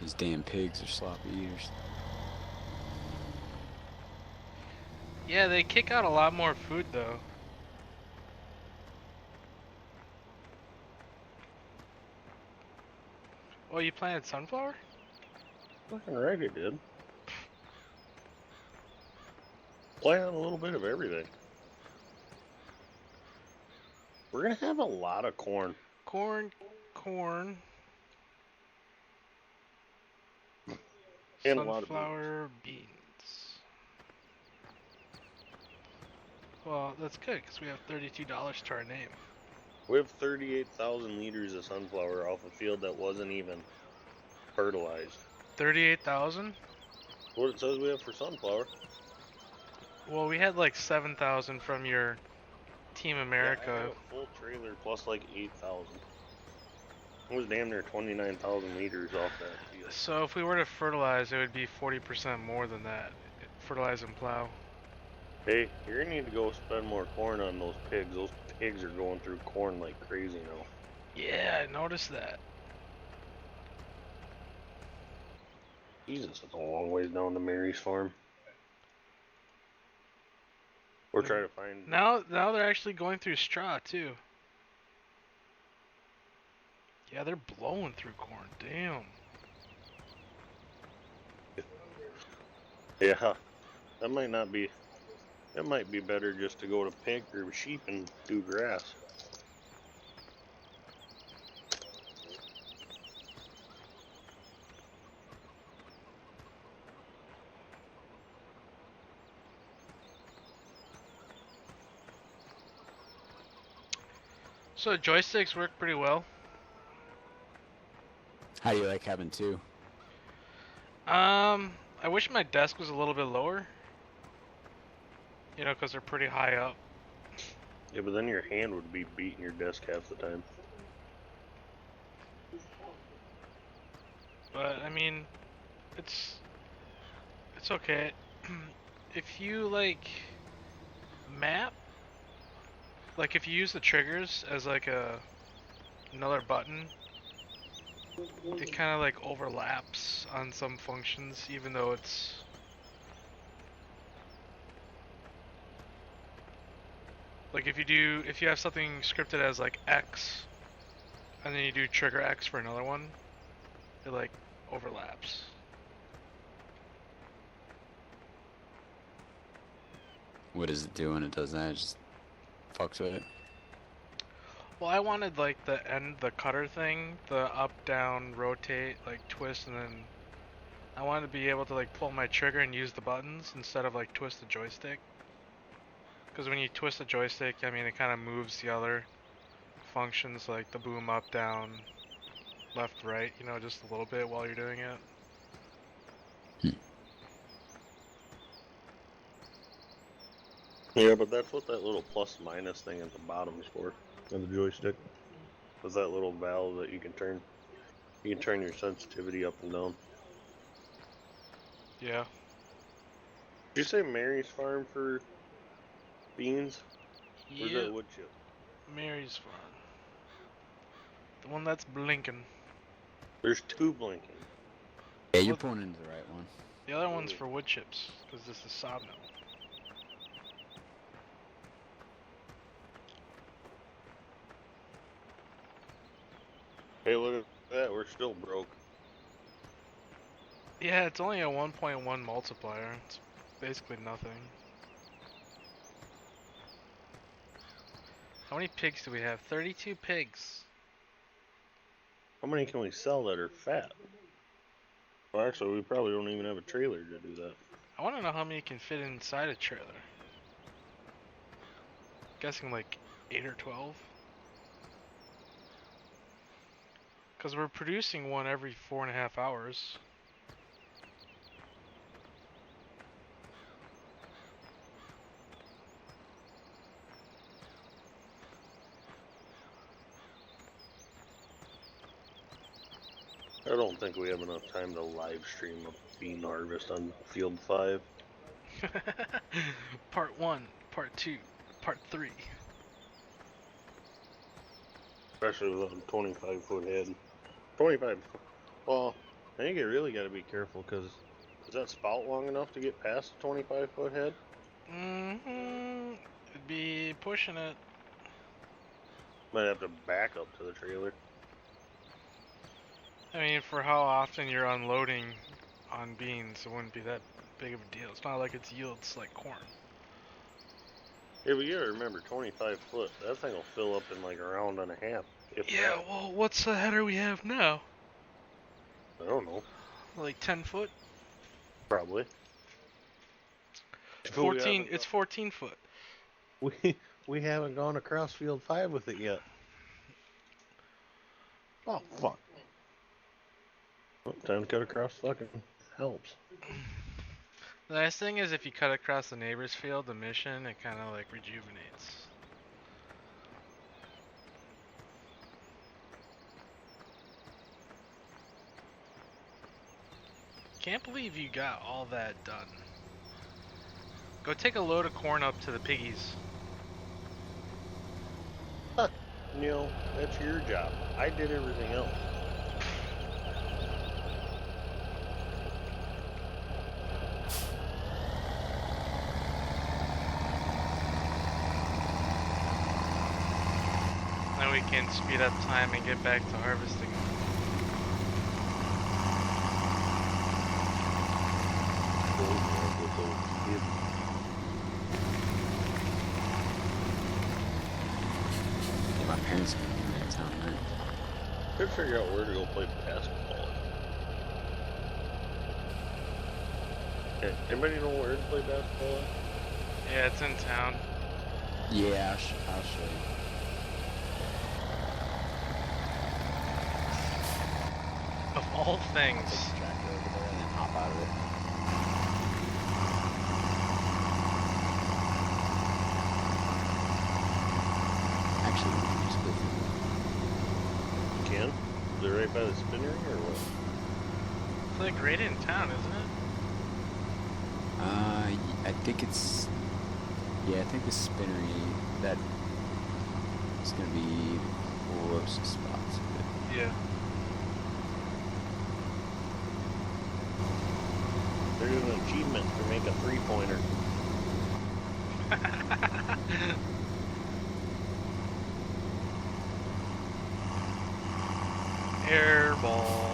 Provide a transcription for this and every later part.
These damn pigs are sloppy eaters. Yeah, they kick out a lot more food though. Oh, you planted sunflower? Fucking right it did. Plant a little bit of everything. We're gonna have a lot of corn. Corn. And a lot of beans. Sunflower, beans. Well, that's good because we have $32 to our name. We have 38,000 liters of sunflower off a field that wasn't even fertilized. 38,000? What it says we have for sunflower. Well, we had like 7,000 from your Team America. Yeah, I had a full trailer plus like 8,000. It was damn near 29,000 liters off that field. So if we were to fertilize, it would be 40% more than that. Fertilize and plow. Hey, you're gonna need to go spend more corn on those pigs. Those pigs are going through corn like crazy now. Yeah, I noticed that. Jesus, it's a long ways down to Mary's farm. We're trying to find... Now they're actually going through straw, too. Yeah, they're blowing through corn. Damn. Yeah, that might not be... It might be better just to go to pig or sheep and do grass. So joysticks work pretty well. How do you like having two? I wish my desk was a little bit lower. You know, because they're pretty high up. Yeah, but then your hand would be beating your desk half the time. But, I mean, it's okay. If you, like, map, like if you use the triggers as like another button, it kind of like overlaps on some functions, even though it's like if you have something scripted as like X and then you do trigger X for another one, it like overlaps. What does it do when it does that? It just fucks with it? Well, I wanted like the cutter thing, the up, down, rotate, like twist, and then I wanted to be able to like pull my trigger and use the buttons instead of like twist the joystick. Because when you twist the joystick, I mean, it kind of moves the other functions like the boom up, down, left, right, you know, just a little bit while you're doing it. Yeah, but that's what that little plus minus thing at the bottom is for, of the joystick. Is that little valve that you can turn. You can turn your sensitivity up and down. Yeah. Did you say Mary's farm for beans? Yeah. Or is that wood chip? Mary's farm. The one that's blinking. There's two blinking. Yeah, you're pointing to the right one. The other one's for wood chips, because this is sawmill. Hey, look at that. We're still broke. Yeah, it's only a 1.1 multiplier. It's basically nothing. How many pigs do we have? 32 pigs. How many can we sell that are fat? Well, actually, we probably don't even have a trailer to do that. I want to know how many can fit inside a trailer. Guessing like 8 or 12. Because we're producing one every 4.5 hours. I don't think we have enough time to live stream a bean harvest on Field 5. Part 1, Part 2, Part 3. Especially with a 25-foot head. 25. Well, I think you really got to be careful because is that spout long enough to get past the 25-foot head? Mm-hmm. It'd be pushing it. Might have to back up to the trailer. I mean, for how often you're unloading on beans, it wouldn't be that big of a deal. It's not like it's yields like corn. Yeah, but you gotta remember, 25 foot, that thing will fill up in like a round and a half. If Yeah, that. well, what's the header we have now? I don't know. Like 10 foot? Probably. 14, it's 14 foot. We haven't gone across field 5 with it yet. Oh, fuck. Well, time to cut across fucking helps. The nice thing is if you cut across the neighbor's field, the mission, it kind of like rejuvenates. Can't believe you got all that done. Go take a load of corn up to the piggies. Neil, that's your job. I did everything else. Then we can speed up time and get back to harvesting. Yeah, my parents can be in town, right? Could figure out where to go play basketball. Okay, anybody know where to play basketball? Yeah, it's in town. Yeah, I'll show you. Of all things. Take the tractor over there and then hop out of it. Actually, we can just go through Can? Is it right by the spinnery or what? It's like right in town, isn't it? I think it's... Yeah, I think the spinnery, that is going to be the closest spot to it. Yeah. There's an achievement to make a three-pointer. Airball.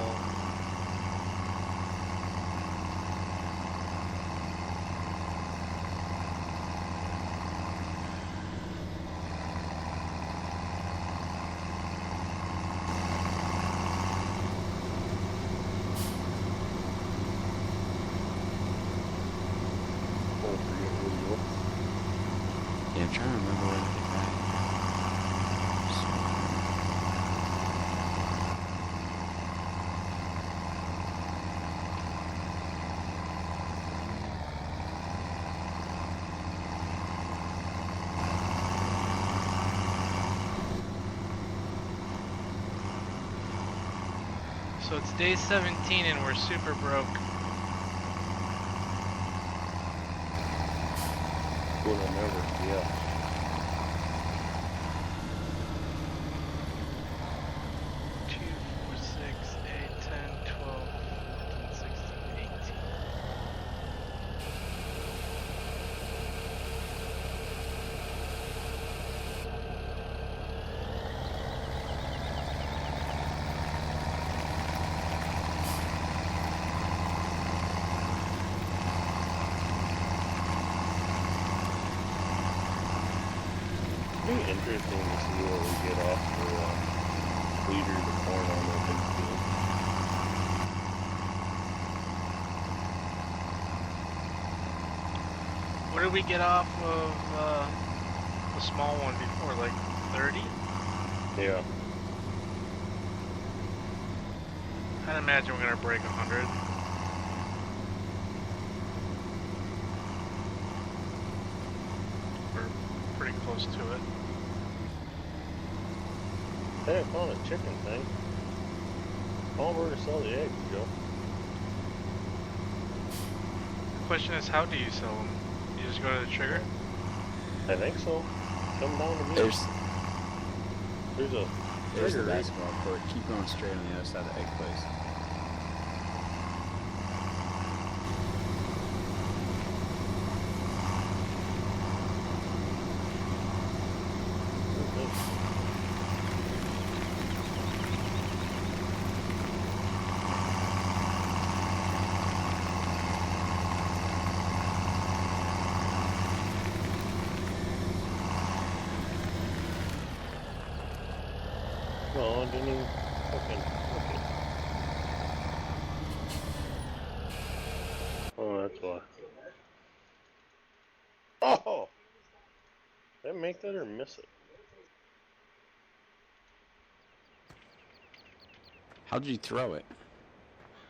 Yeah, I'm trying to remember where to get back. So it's day 17 and we're super broke. We'll remember, yeah. It'd be interesting to see what we get off for liters of corn on that big field. What did we get off of the small one before? Like 30? Yeah. I'd imagine we're gonna break 100. We're pretty close to it. Hey, I found a chicken thing. Call over to sell the eggs, Joe. The question is, how do you sell them? You just go to the trigger? I think so. Come down to me. There's There's a the trigger right. basketball court. Keep going straight on the other side of the egg place. know, I didn't even fucking look it. Oh, that's why. Oh! Did I make that or miss it? How'd you throw it?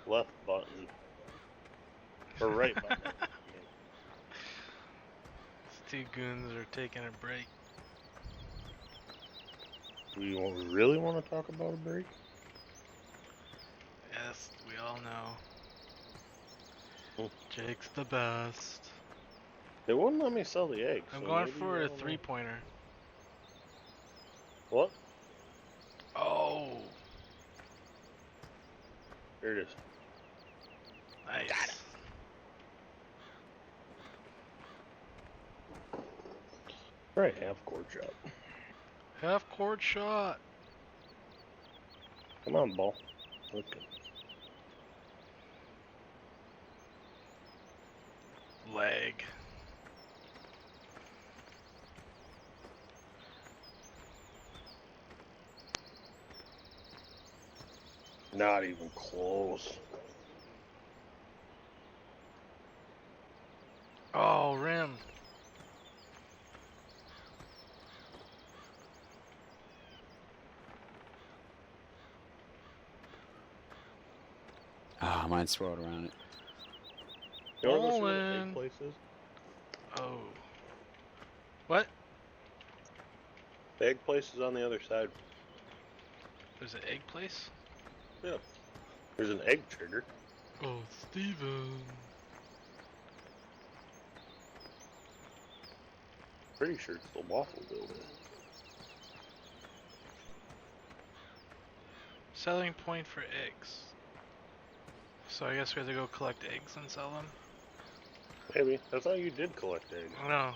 Left button. Or right button. I mean. These two goons are taking a break. Do you really want to talk about a break? Yes, we all know. Hmm. Jake's the best. They wouldn't let me sell the eggs. I'm so going maybe, for I a don't know. 3-pointer. What? Oh, Here it is. nice. Got it. Right, half court shot. Half court shot. Come on, ball. Okay. Leg. Not even close. Oh, rim. Ah, mine swirled around it. You wanna go see where the Ballin'. egg place is? Oh. What? The egg place is on the other side. There's an egg place? Yeah. There's an egg trigger. Oh, Steven. Pretty sure it's the waffle building. Selling point for eggs. So I guess we have to go collect eggs and sell them? Maybe. I thought you did collect eggs. No.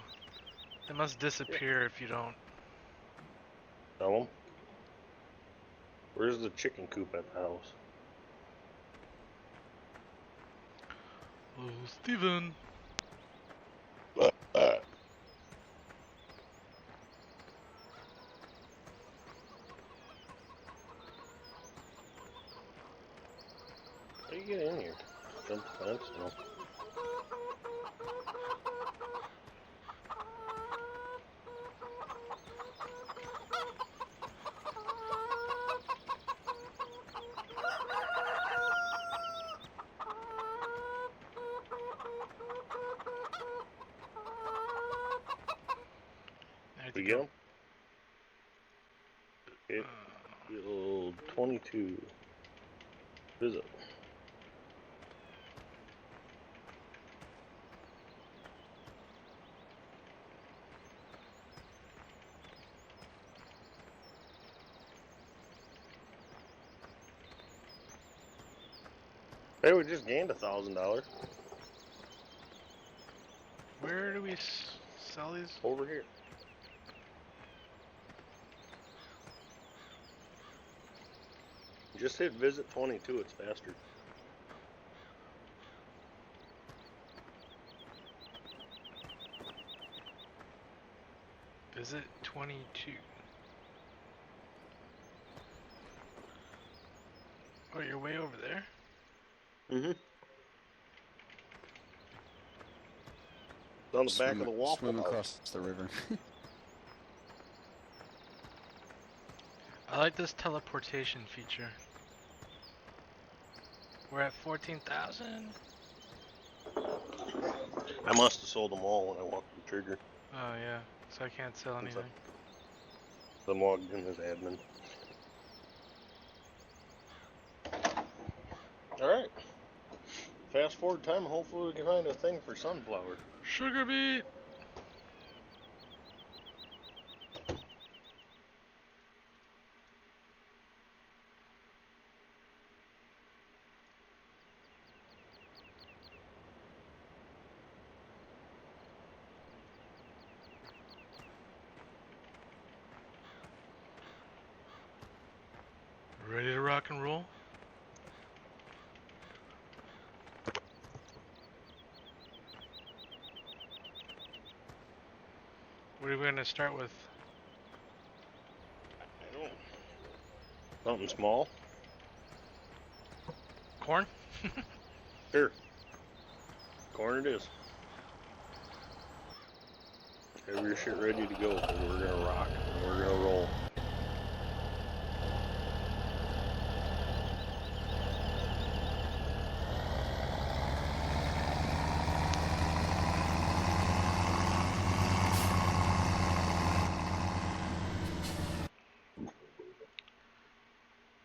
They must disappear if you don't. Sell them? Where's the chicken coop at the house? Oh, Steven. How do you get in here? Jump the fence? No. I have We to get go. them? Okay. Field 22. Visit. Hey, we just gained $1,000 Where do we sell these? over here. Just hit visit 22, it's faster. Visit 22. Oh, you're way over there? Mm-hmm. It's on the back of the Waffle Swim House. across the river. I like this teleportation feature. We're at 14,000. I must have sold them all when I walked the trigger. Oh yeah, so I can't sell What's up? anything. I'm logged in as admin. Alright. Fast forward time, hopefully we can find a thing for sunflower. Sugar beet. Ready to rock and roll? What are we gonna start with? I don't. Something small? Corn? Sure. Corn it is. Have your shit ready to go, because we're gonna rock and we're gonna roll.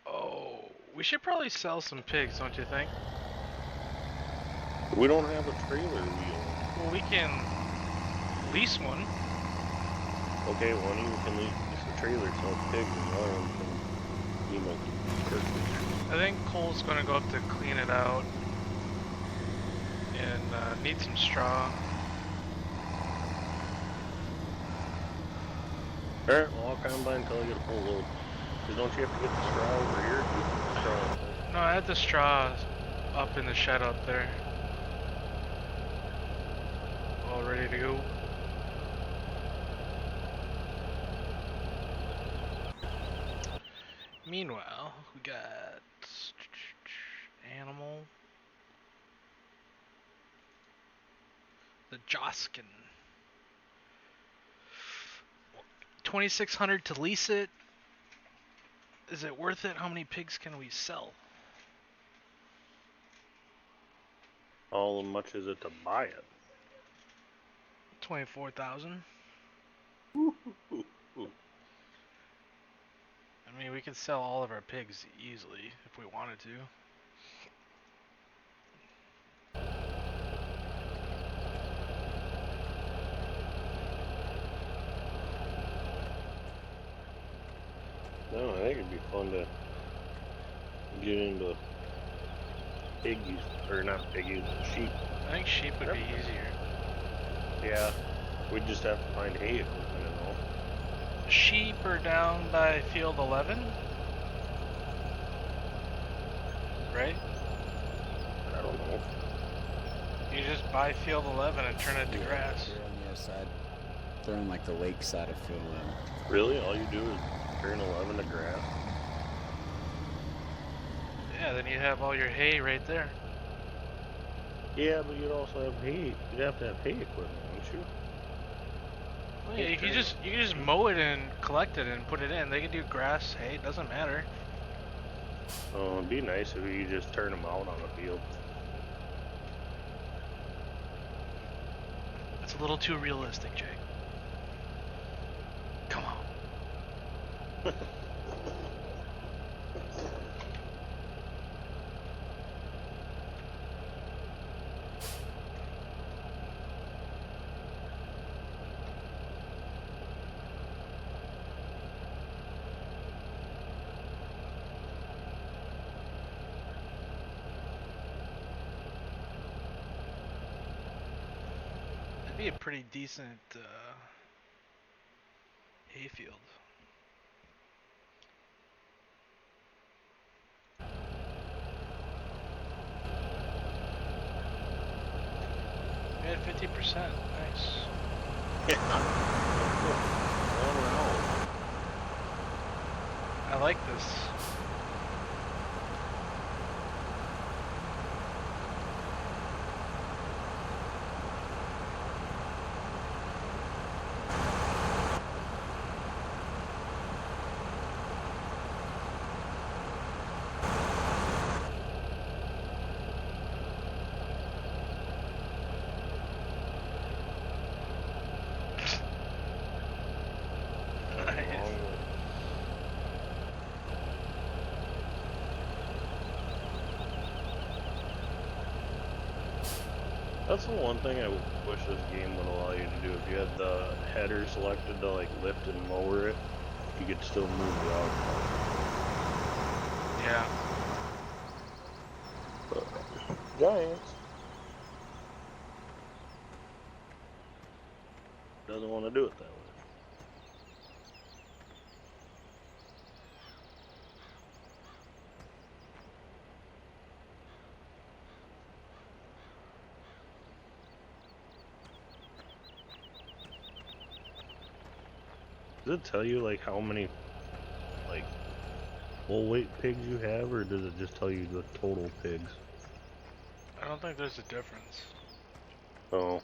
Oh, we should probably sell some pigs, don't you think? We don't have a trailer wheel. Well, we can lease one. Okay, one of you can lease the trailer, sell pigs, and the other one can be my cartridge. I think Cole's gonna go up to clean it out and need some straw. Alright, well I'll come by until I get a full load. Cause don't you have to get the straw over here? Get the straw. No, I had the straw up in the shed up there. All ready to go. Meanwhile, we got animal. The Joskin. 2,600 to lease it. Is it worth it? How many pigs can we sell? How much is it to buy it? 24,000. I mean, we could sell all of our pigs easily if we wanted to. No, I think it'd be fun to get into piggies, or not piggies, sheep. I think sheep would be easier. Yeah, we'd just have to find hay equipment and all. Sheep are down by field 11, right? I don't know. You just buy field 11 and turn it to grass. They're on the other side. They're on like the lake side of field 11. Really? All you do is turn 11 to grass? Yeah, then you have all your hay right there. Yeah, but you'd also have hay. You'd have to have hay equipment, wouldn't you? Well, yeah, you can just mow it and collect it and put it in. They can do grass, hay, it doesn't matter. Oh, it'd be nice if you just turn them out on the field. That's a little too realistic, Jake. Come on. That'd be a pretty decent hayfield. We had 50%. Nice. Yeah. One round. I like this. That's the one thing I wish this game would allow you to do. If you had the header selected to like lift and lower it, you could still move the outcome. Yeah. But Giants doesn't want to do it that way. Does it tell you like how many like full weight pigs you have, or does it just tell you the total pigs? I don't think there's a difference. Oh.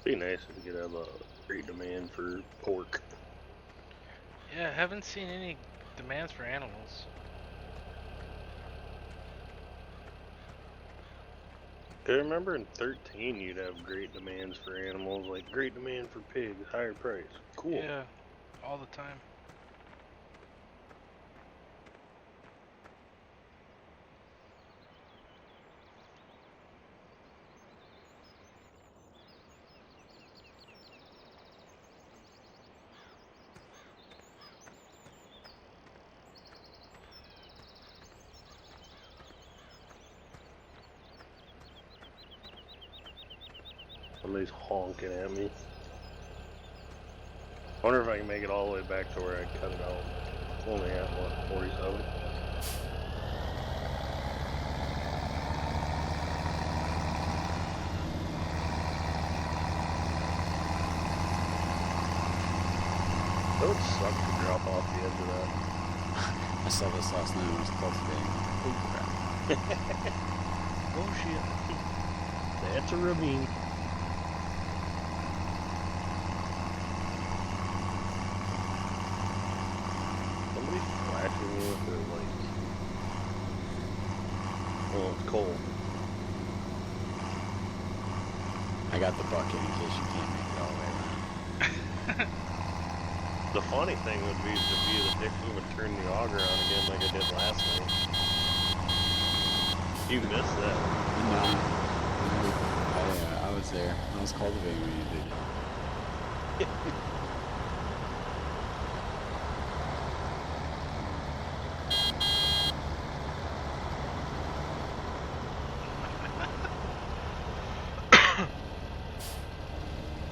Be nice if you could have a great demand for pork. Yeah, I haven't seen any demands for animals. I remember in 13 you'd have great demands for animals, like great demand for pigs, higher price. Cool. Yeah, all the time. Somebody's honking at me. I wonder if I can make it all the way back to where I cut it out. It's only at, what, 47? That would suck to drop off the edge of that. I saw this last night when I was cultivating. Oh crap. Oh shit. That's a ravine. Somebody's flashing me with their light. Oh, it's cold. I got the bucket in case you can't make it all the way around. The funny thing would be to be the dick move and turn the auger on again like I did last night. You missed that. No. I was there. I was cultivating when you did it.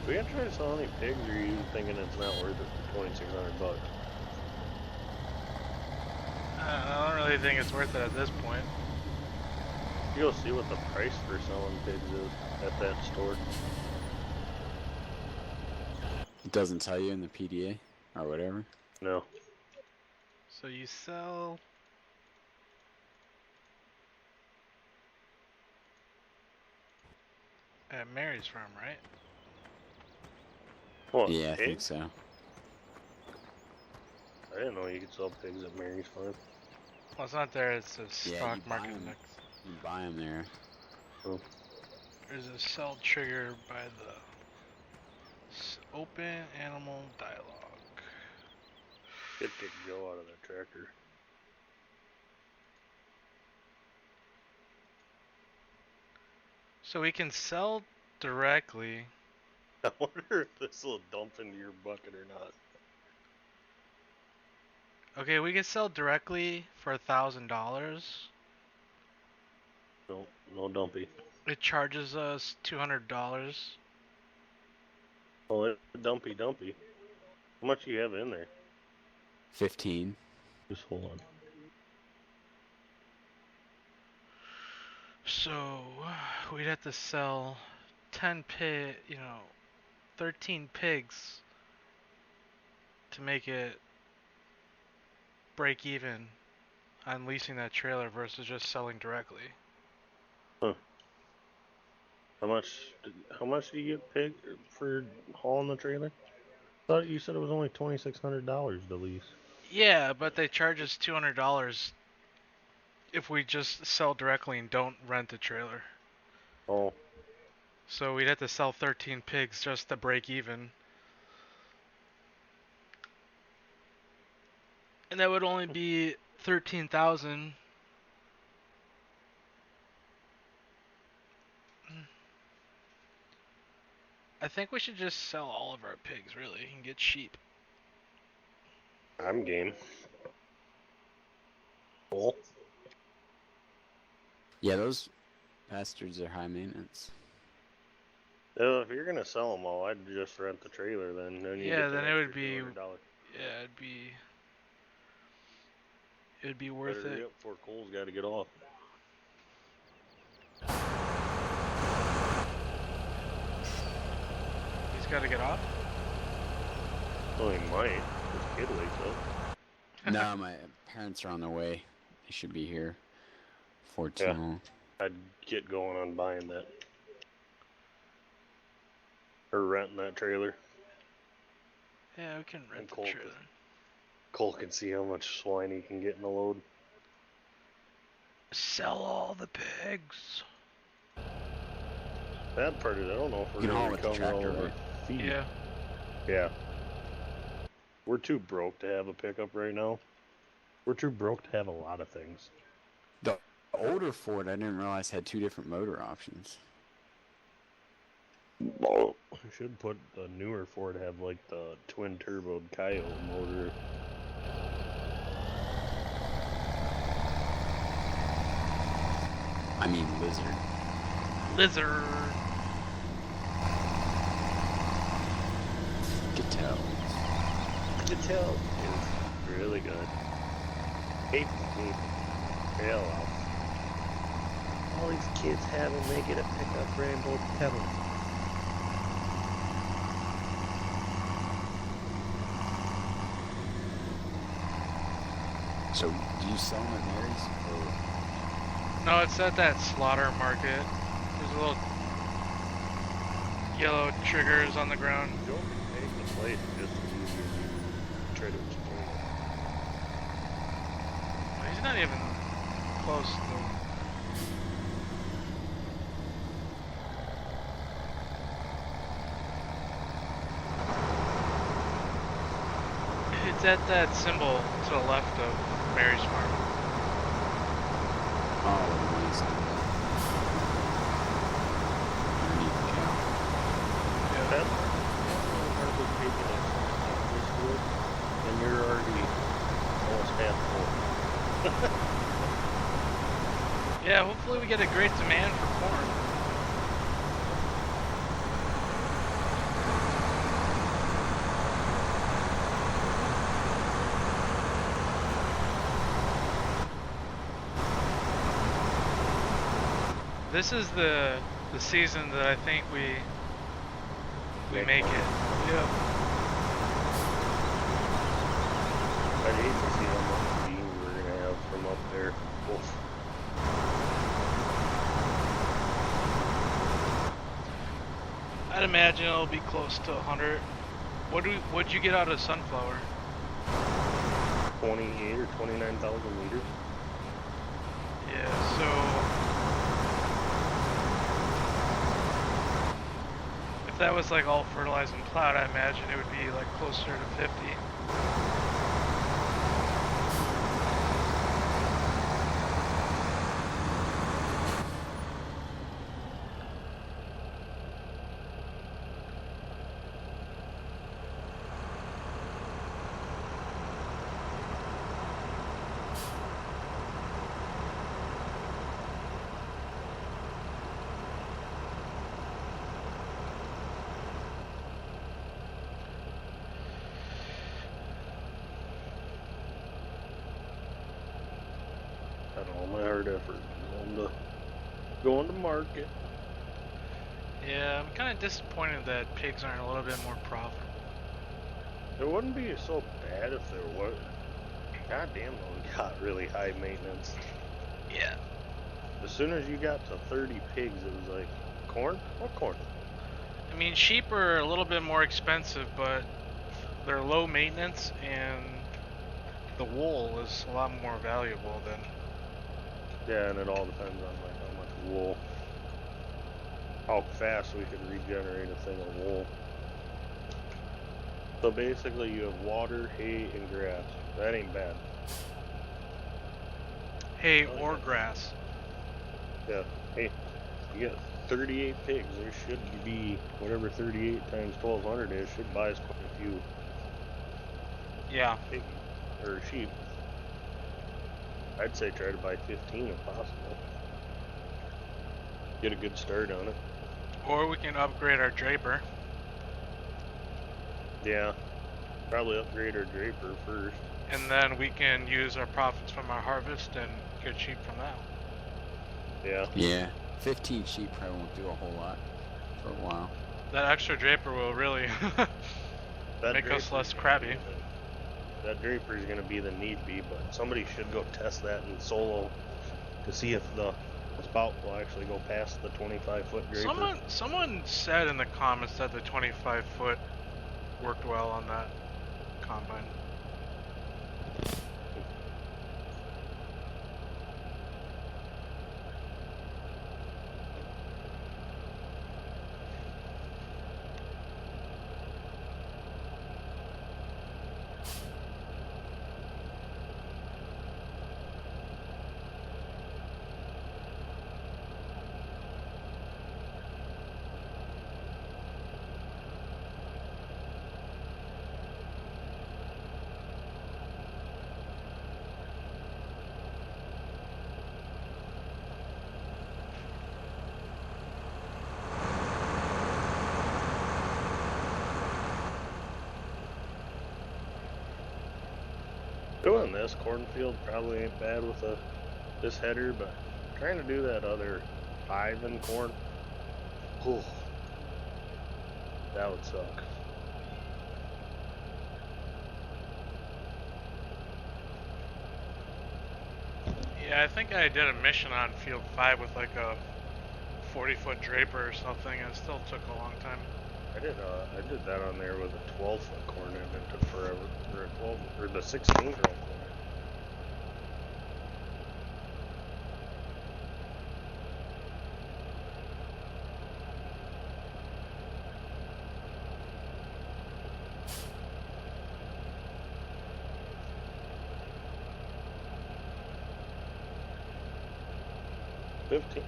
We have tried to sell any pigs, or are you thinking it's not worth it for $2,600? I don't really think it's worth it at this point. You go see what the price for selling pigs is at that store. It doesn't tell you in the PDA or whatever. No. So you sell... at Mary's farm, right? What, Yeah, I think pigs? so. I didn't know you could sell pigs at Mary's farm. Well, it's not there, it's a Yeah, stock you buy market 'em. mix. You buy them there. Oh. There's a sell trigger by the open animal dialogue. Could kick Joe out of that tractor. So we can sell directly. I wonder if this will dump into your bucket or not. Okay, we can sell directly for $1,000. No, no dumpy. It charges us $200. Oh, dumpy. How much do you have in there? 15. Just hold on. So we'd have to sell 13 pigs to make it break even on leasing that trailer versus just selling directly. Huh. How much do you get pig for hauling the trailer? I thought you said it was only $2,600 to lease. Yeah, but they charge us $200 if we just sell directly and don't rent the trailer. Oh. So we'd have to sell 13 pigs just to break even. And that would only be 13,000. I think we should just sell all of our pigs, really, and get cheap. I'm game. Cool. Yeah, those bastards are high maintenance. If you're gonna sell them all, I'd just rent the trailer then. You Yeah, get the then it would extra be. $200. Yeah, it'd be worth Better hurry it. up before Cole's got to get off. He's got to get off. Oh, he might. His kid wakes up. No, my parents are on their way. They should be here for too Yeah. long. I'd get going on buying that. Or renting that trailer. Yeah, we can rent And the Cole trailer. Cole can see how much swine he can get in a load. Sell all the pigs. Bad part is I don't know if You we're can haul gonna with the recover all tractor, of our right? feed. Yeah. Yeah. We're too broke to have a pickup right now. We're too broke to have a lot of things. The older Ford, I didn't realize had 2 different motor options. We should put the newer Ford have like the twin turbo Coyote motor. I mean, Lizard. Lizard. You could tell. The tail is really good. Hate me. Trail off. All these kids have them, they get a pickup rainbow pedals. So, do you sell them at Mary's? Or... No, it's at that slaughter market. There's little yellow triggers on the ground. Don't make the plate just as easy as you try to explain it. He's not even close to. It's at that symbol to the left of Mary's Farm. Oh, nice. Underneath the cow. Yeah. That's hardly taking it this wood, and you're already almost half full. Yeah, hopefully we get a great demand for corn. This is the season that I think we make it. Yep. I'd hate to see how much beans we're gonna have from up there. Oof. I'd imagine it'll be close to 100. What'd you get out of sunflower? 28 or 29,000 liters. Yeah, so if that was like all fertilized and plowed, I imagine it would be like closer to 50. Had all my hard effort going to market. Yeah, I'm kind of disappointed that pigs aren't a little bit more profitable. It wouldn't be so bad if there was. God damn, those got really high maintenance. Yeah. As soon as you got to 30 pigs, it was like, corn? What corn? I mean, sheep are a little bit more expensive, but they're low maintenance, and the wool is a lot more valuable than. Yeah, and it all depends on like how much wool, how fast we could regenerate a thing of wool. So basically, you have water, hay, and grass. That ain't bad. Hay or grass. Yeah, hey, you got 38 pigs. There should be whatever 38 times 1,200 is. Should buy us quite a few Yeah. pig or sheep. I'd say try to buy 15 if possible. Get a good start on it. Or we can upgrade our draper. Yeah, probably upgrade our draper first. And then we can use our profits from our harvest and get sheep from that. Yeah. Yeah. 15 sheep probably won't do a whole lot for a while. That extra draper will really make us less crabby. That draper is going to be the need be, but somebody should go test that in solo to see if the spout will actually go past the 25-foot draper. Someone said in the comments that the 25-foot worked well on that combine. Doing this cornfield probably ain't bad with this header, but trying to do that other 5 in corn, oh, that would suck. Yeah, I think I did a mission on field 5 with like a 40-foot draper or something, and it still took a long time. I did that on there with a 12-foot corn, and it took forever. Or a 12, or the 16-year-old corn.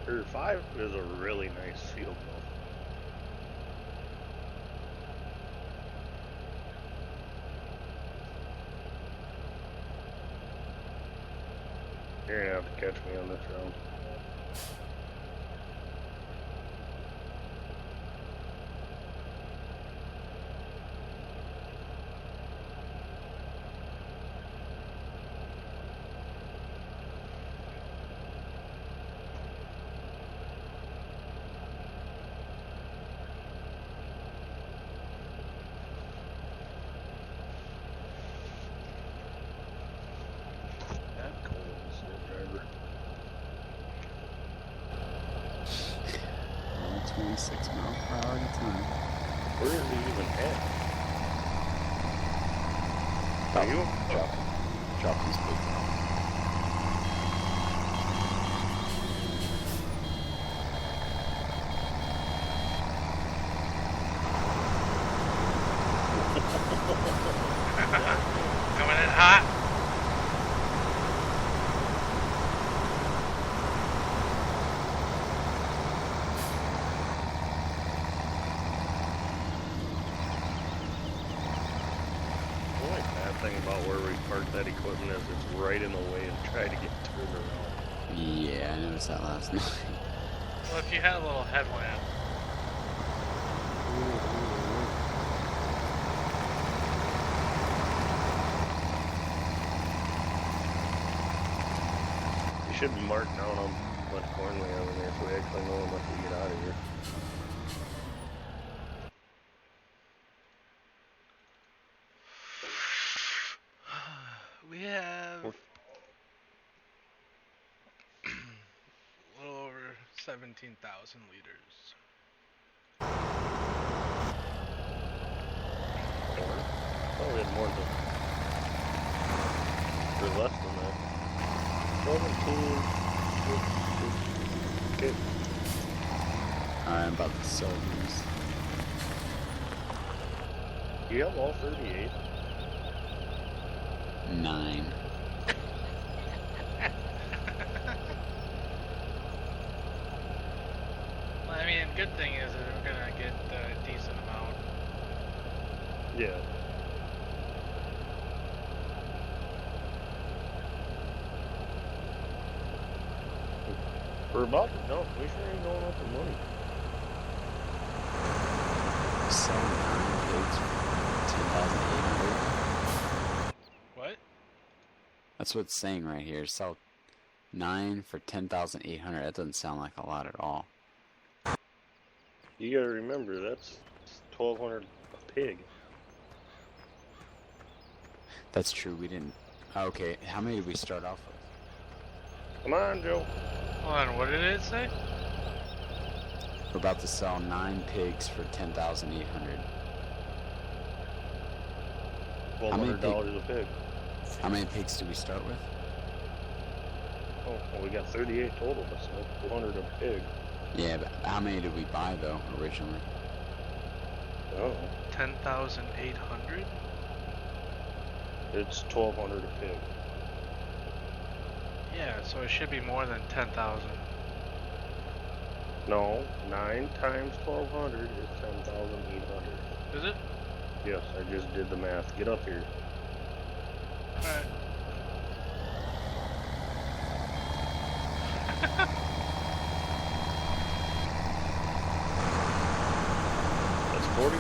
Or 5 is a really nice field though. You're gonna have to catch me on this round. That cold snip driver. 26 miles per hour at a time. Where is he even at? Are you? Drop his big down. Coming in hot. The only bad thing about where we parked that equipment is it's right in the way and try to get turned around. Yeah, I noticed that last night. Well, if you had a little headlamp. You should mark down how much corn we have in there so we actually know how much we get out of here. We have a little over 17,000 liters. Corn? Oh, we had more than... or less than that. 17... Okay. I'm about to sell these. You have all 38? 9. Well, I mean, good thing is that we're gonna get a decent amount. Yeah. We're about to dump. We sure ain't going up for money. Sell 9 pigs for 10,800. What? That's what it's saying right here. Sell 9 for 10,800. That doesn't sound like a lot at all. You gotta remember, that's $1,200 a pig. That's true. We didn't. Okay, how many did we start off with? Come on, Joe. Hold on, what did it say? We're about to sell 9 pigs for $10,800. $1,200 a pig. How many pigs did we start with? Oh, well, we got 38 total, so $400 a pig. Yeah, but how many did we buy though originally? Oh, 10,800? it's $1,200 a pig. Yeah, so it should be more than 10,000. No, 9 times 1,200 is 10,800. Is it? Yes, I just did the math. Get up here. Alright. That's $45,000.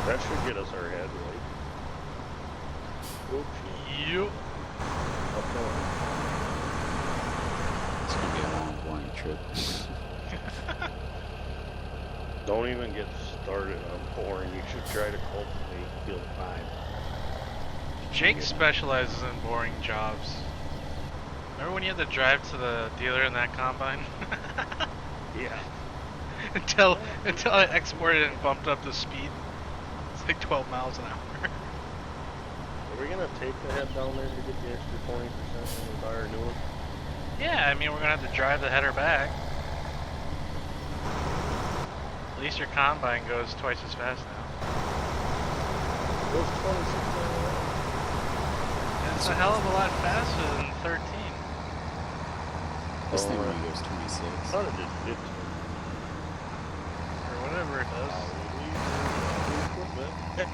That should get us our head right. Oops. Yup. Okay. It's gonna be a long, boring trip. Don't even get started on boring. You should try to cultivate field 5. Jake specializes in boring jobs. Remember when you had to drive to the dealer in that combine? Yeah. until I exported it and bumped up the speed. It's like 12 miles an hour. Are we gonna take the head down there to get the extra 20% when we buy our new one? Yeah, I mean we're gonna have to drive the header back. At least your combine goes twice as fast now. Goes 26 miles an hour. It's a hell of a lot faster than 13. This thing only goes 26. I thought it did 15. Or whatever it does. I'm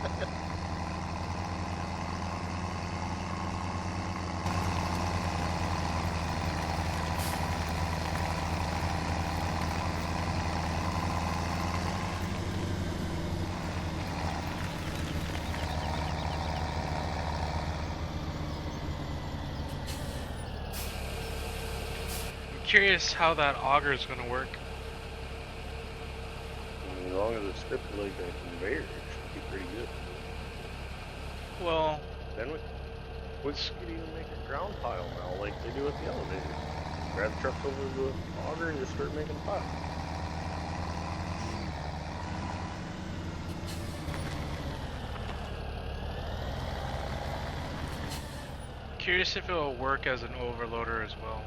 curious how that auger is gonna work. As long as it's stripped like that conveyor, it should be pretty good. Well, Then we could even make a ground pile now, like they do at the elevator. Grab the truck over to the auger and just start making pile. curious if it will work as an overloader as well.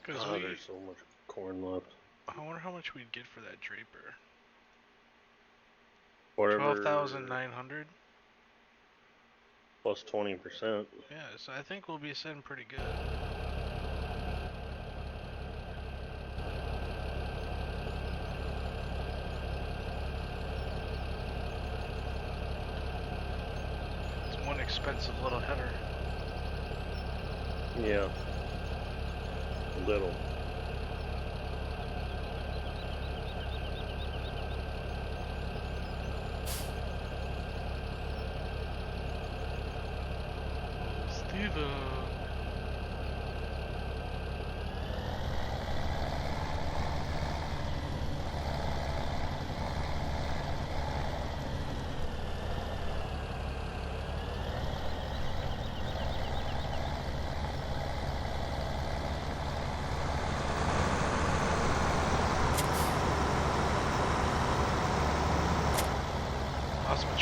Because There's so much corn left. I wonder how much we'd get for that Draper. Whatever. 12,900. Plus 20%. Yeah, so I think we'll be sitting pretty good. It's one expensive little header. Yeah. Little. Steven.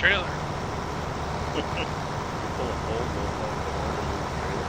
trailer. Pull a Volvo off the horn and move trailer.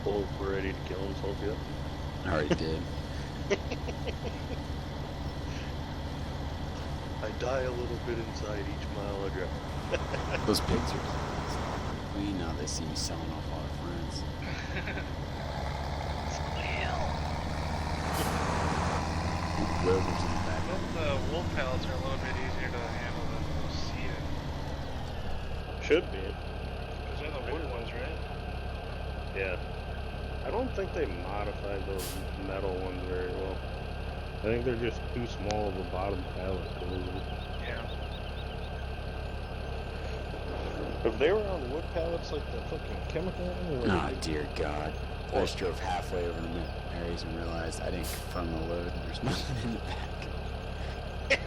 Bull ready to kill himself yet? I already did. I die a little bit inside each mile I drive. Those pigs are we now they see me selling off all our friends. Whoever's in the back. Well, the wool pellets are a little bit easier to handle than those seeded. Should be. Because they're the wood ones, right? Yeah. I don't think they modified those metal ones very well. I think they're just too small of a bottom pallet to move them. Yeah. If they were on wood pallets like the fucking chemical one, Oh dear God. I just drove halfway over to Mary's and realized I didn't confirm the load and there's nothing in the back.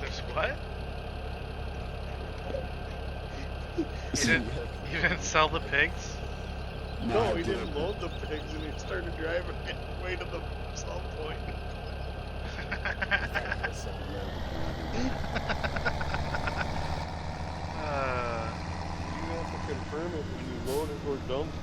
There's what? You didn't sell the pigs? No, I he didn't load the pigs and he started driving way to the salt point. You have to confirm it when you load it or dump it.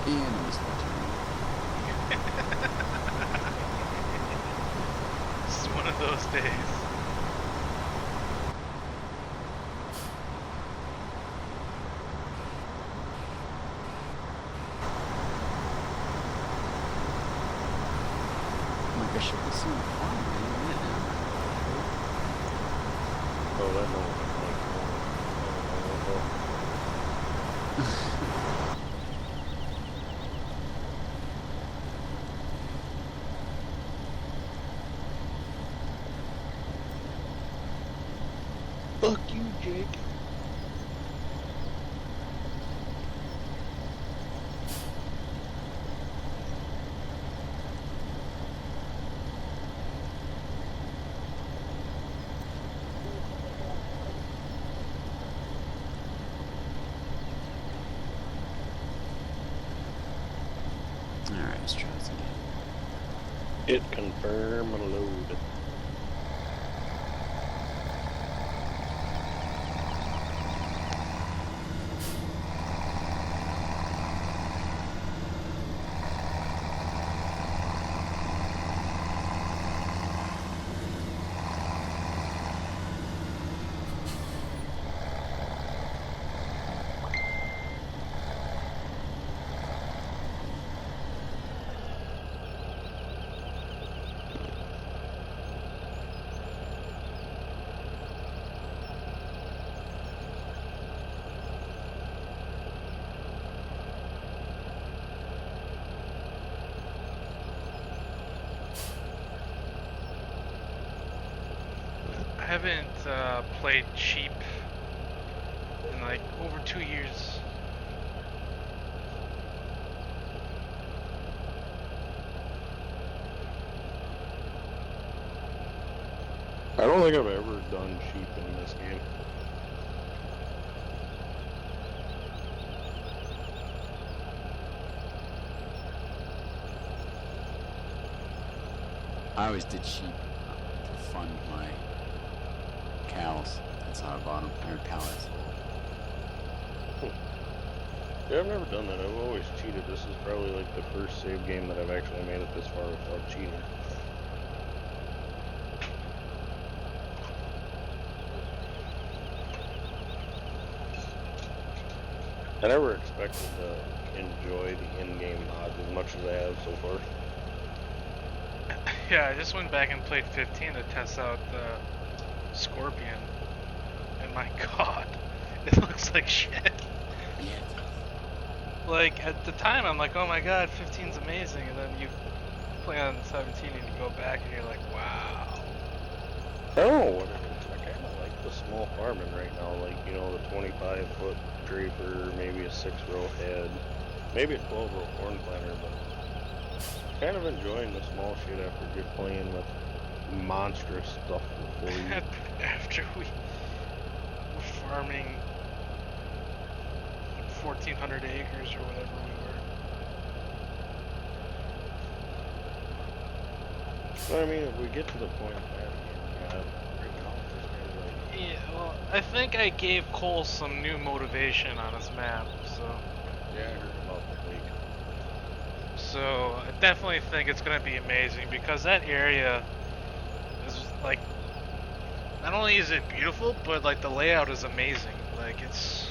And it was my turn. It's one of those days. Like I should be seeing the farm in a minute now. Oh, that no. Fuck you, Jake. Alright, let's try this again. Hit confirm and load. I haven't played cheap in like over 2 years. I don't think I've ever done cheap in this game. I always did sheep for fun with my cows. That's how I bought them. They're pallets. Yeah, I've never done that. I've always cheated. This is probably like the first save game that I've actually made it this far without cheating. I never expected to enjoy the in-game mods as much as I have so far. Yeah, I just went back and played 15 to test out the Scorpion, and my god, it looks like shit. Like, at the time, I'm like, oh my god, 15's amazing, and then you play on 17 and you go back and you're like, wow. I don't know what it is. I kind of like the small farming right now, like, you know, the 25-foot draper, maybe a 6-row head, maybe a 12-row corn planter, but kind of enjoying the small shit after you're playing with monstrous stuff before you. After we were farming 1,400 acres or whatever we were. But I mean, if we get to the point of that again, right now, it's kind of like... Yeah, well, I think I gave Cole some new motivation on his map, so... Yeah, I heard about the week. So, I definitely think it's going to be amazing, because that area is, like... Not only is it beautiful, but, like, the layout is amazing. Like, it's...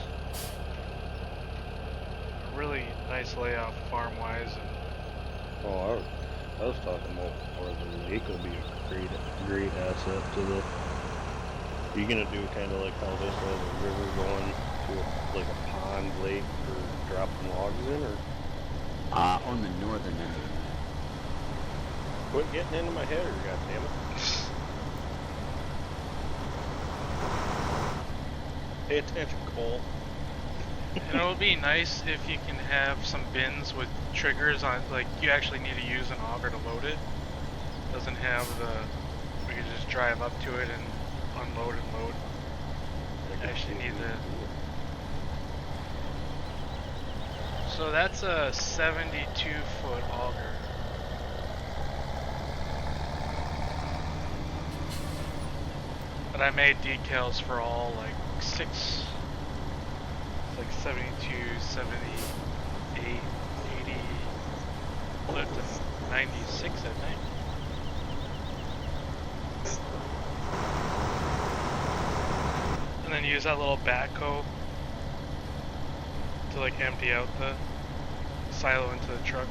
a really nice layout farm-wise, and... Oh, I was talking about more the lake will be a great asset to the... Are you gonna do kind of like how this has a river going to like a pond lake for dropping logs in, or? On the northern end of the map. Quit getting into my header, goddammit. Pay attention, Cole. And it would be nice if you can have some bins with triggers on, like, you actually need to use an auger to load it. Doesn't have the, we can just drive up to it and unload and load. I actually need the, so that's a 72-foot auger. But I made decals for all, like, 6, it's like 72, 78, 80, up to 96, I think. And then use that little backhoe to like empty out the silo into the truck.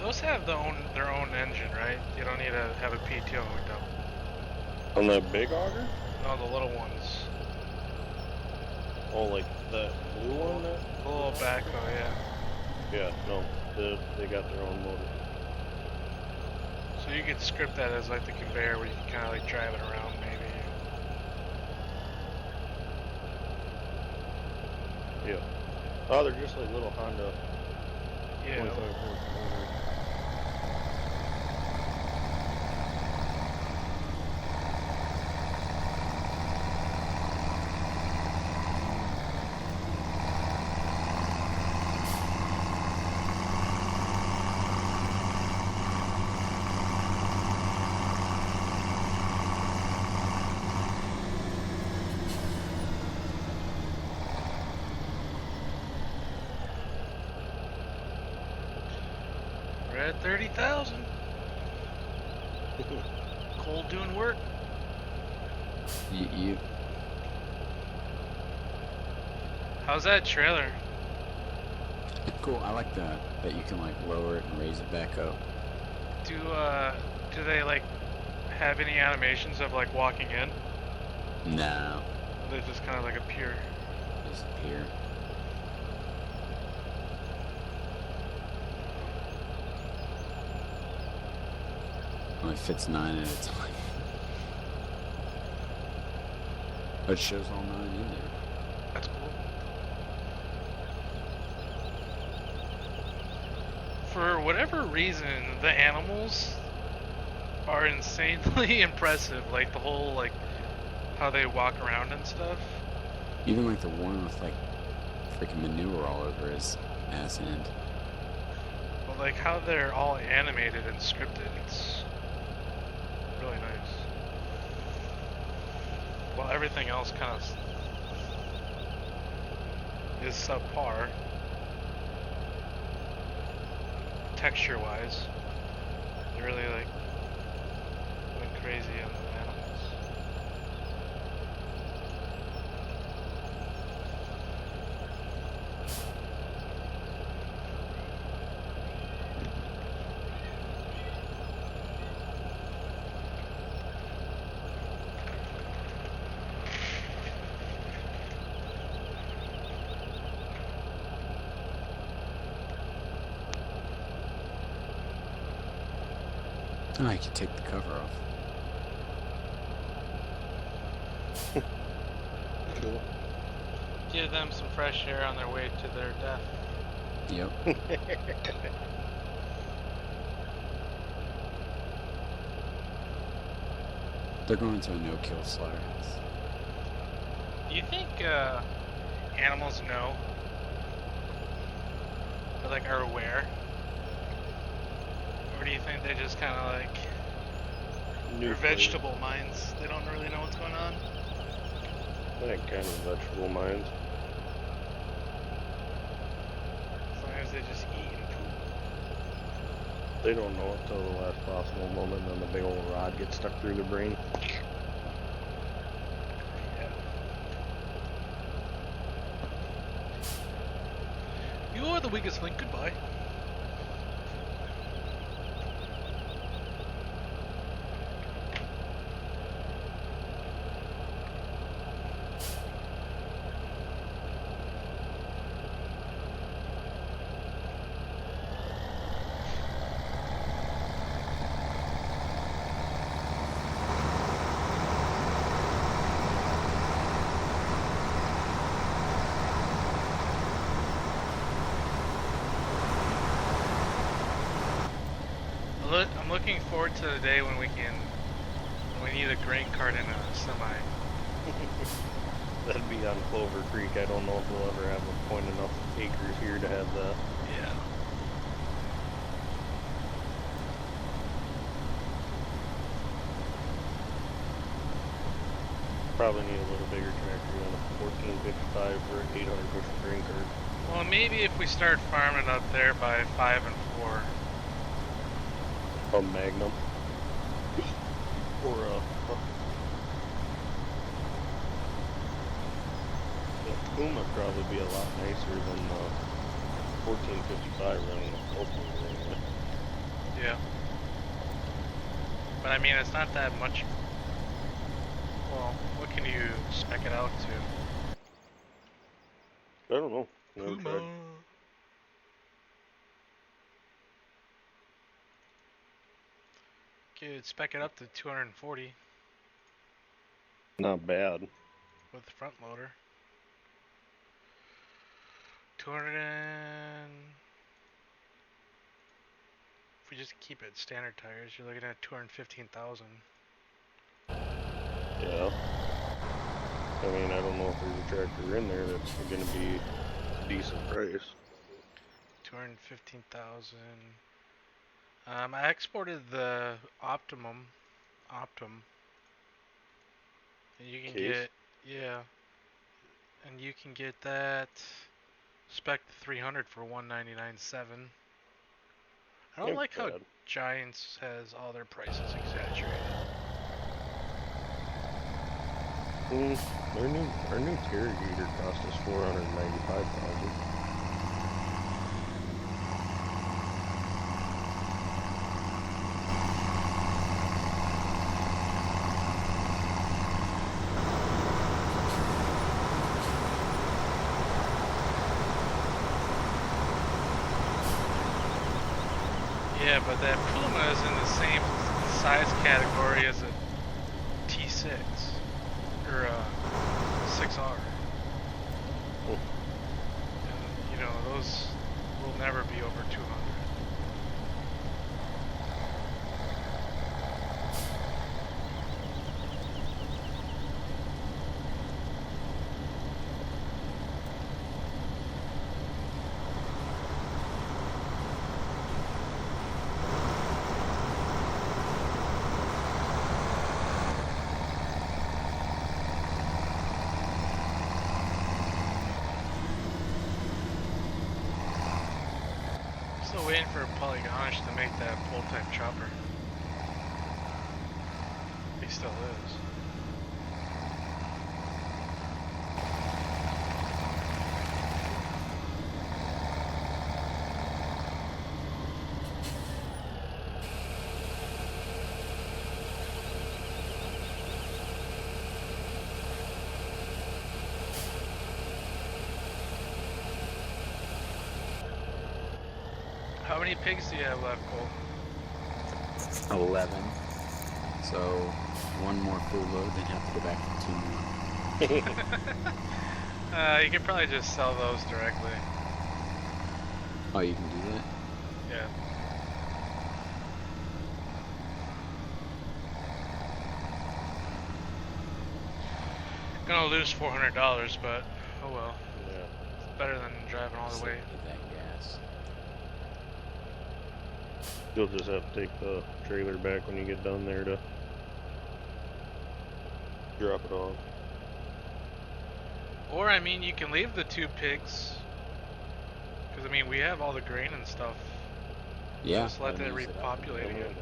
Those have their own engine, right? You don't need to have a PTO hooked up. On that big auger? No, the little ones. Oh, like that blue one there? The little backhoe, yeah. Yeah, no, they got their own motor. So you could script that as like the conveyor where you can kind of like drive it around maybe. Yeah. Oh, they're just like little Honda. Yeah. 25 horsepower. We're at 30,000. Cole doing work. You How's that trailer? cool. I like that you can like lower it and raise it back up. Do they like have any animations of like walking in? No, Or they just kind of like appear. disappear. Only fits 9 at a time. But it shows all 9 in there. That's cool. For whatever reason, the animals are insanely impressive. Like the whole like how they walk around and stuff. Even like the one with like freaking manure all over his ass end. Well, like how they're all animated and scripted, it's really nice. Well, everything else kind of is subpar, texture-wise. They really like went crazy on the animals. Oh, I can take the cover off. Cool. Give them some fresh air on their way to their death. Yep. They're going to a no-kill slaughterhouse. Do you think animals know? Or like are aware? Or do you think they just kind of like New their vegetable minds? They don't really know what's going on. That kind of vegetable minds. As long as they just eat and poop. They don't know it till the last possible moment, and then the big old rod gets stuck through their brain. Yeah. You are the weakest link. Goodbye. I'm looking forward to the day when we need a grain cart and a semi. That'd be on Clover Creek. I don't know if we'll ever have a point enough acres here to have that. Yeah. Probably need a little bigger tractor than a 1455 for an 800 bushel grain cart. Well, maybe if we start farming up there by 5 and 4. A Magnum. Or a Puma would probably be a lot nicer than the 1455 running a propane. Yeah. But I mean, it's not that much. Well, what can you spec it out to? I don't know. Never tried. Could spec it up to 240 Not bad. with the front loader. 200 and... If we just keep it standard tires, you're looking at 215,000. Yeah. I mean, I don't know if there's a tractor in there that's going to be a decent price. 215,000. I exported the Optum. And you can Case? get, yeah. And you can get that spec 300 for 199.7. I don't Ain't like how bad. Giants has all their prices exaggerated. Our new Terragator cost us $495,000. Yeah, but that Puma is in the same size category as a T6 or a 6R. Oh. And, you know, those will never be over 200. waiting for Polygonish to make that full-time chopper. He still is. How many pigs do you have left, Cole? 11. So, one more full load, then have to go back to 2 more. You could probably just sell those directly. Oh, you can do that? Yeah. Gonna lose $400, but oh well. Yeah. It's better than driving all the way. Get that gas. You'll just have to take the trailer back when you get done there to drop it off. Or, I mean, you can leave the 2 pigs. Because, I mean, we have all the grain and stuff. Yeah. Just let it them use up. repopulate again.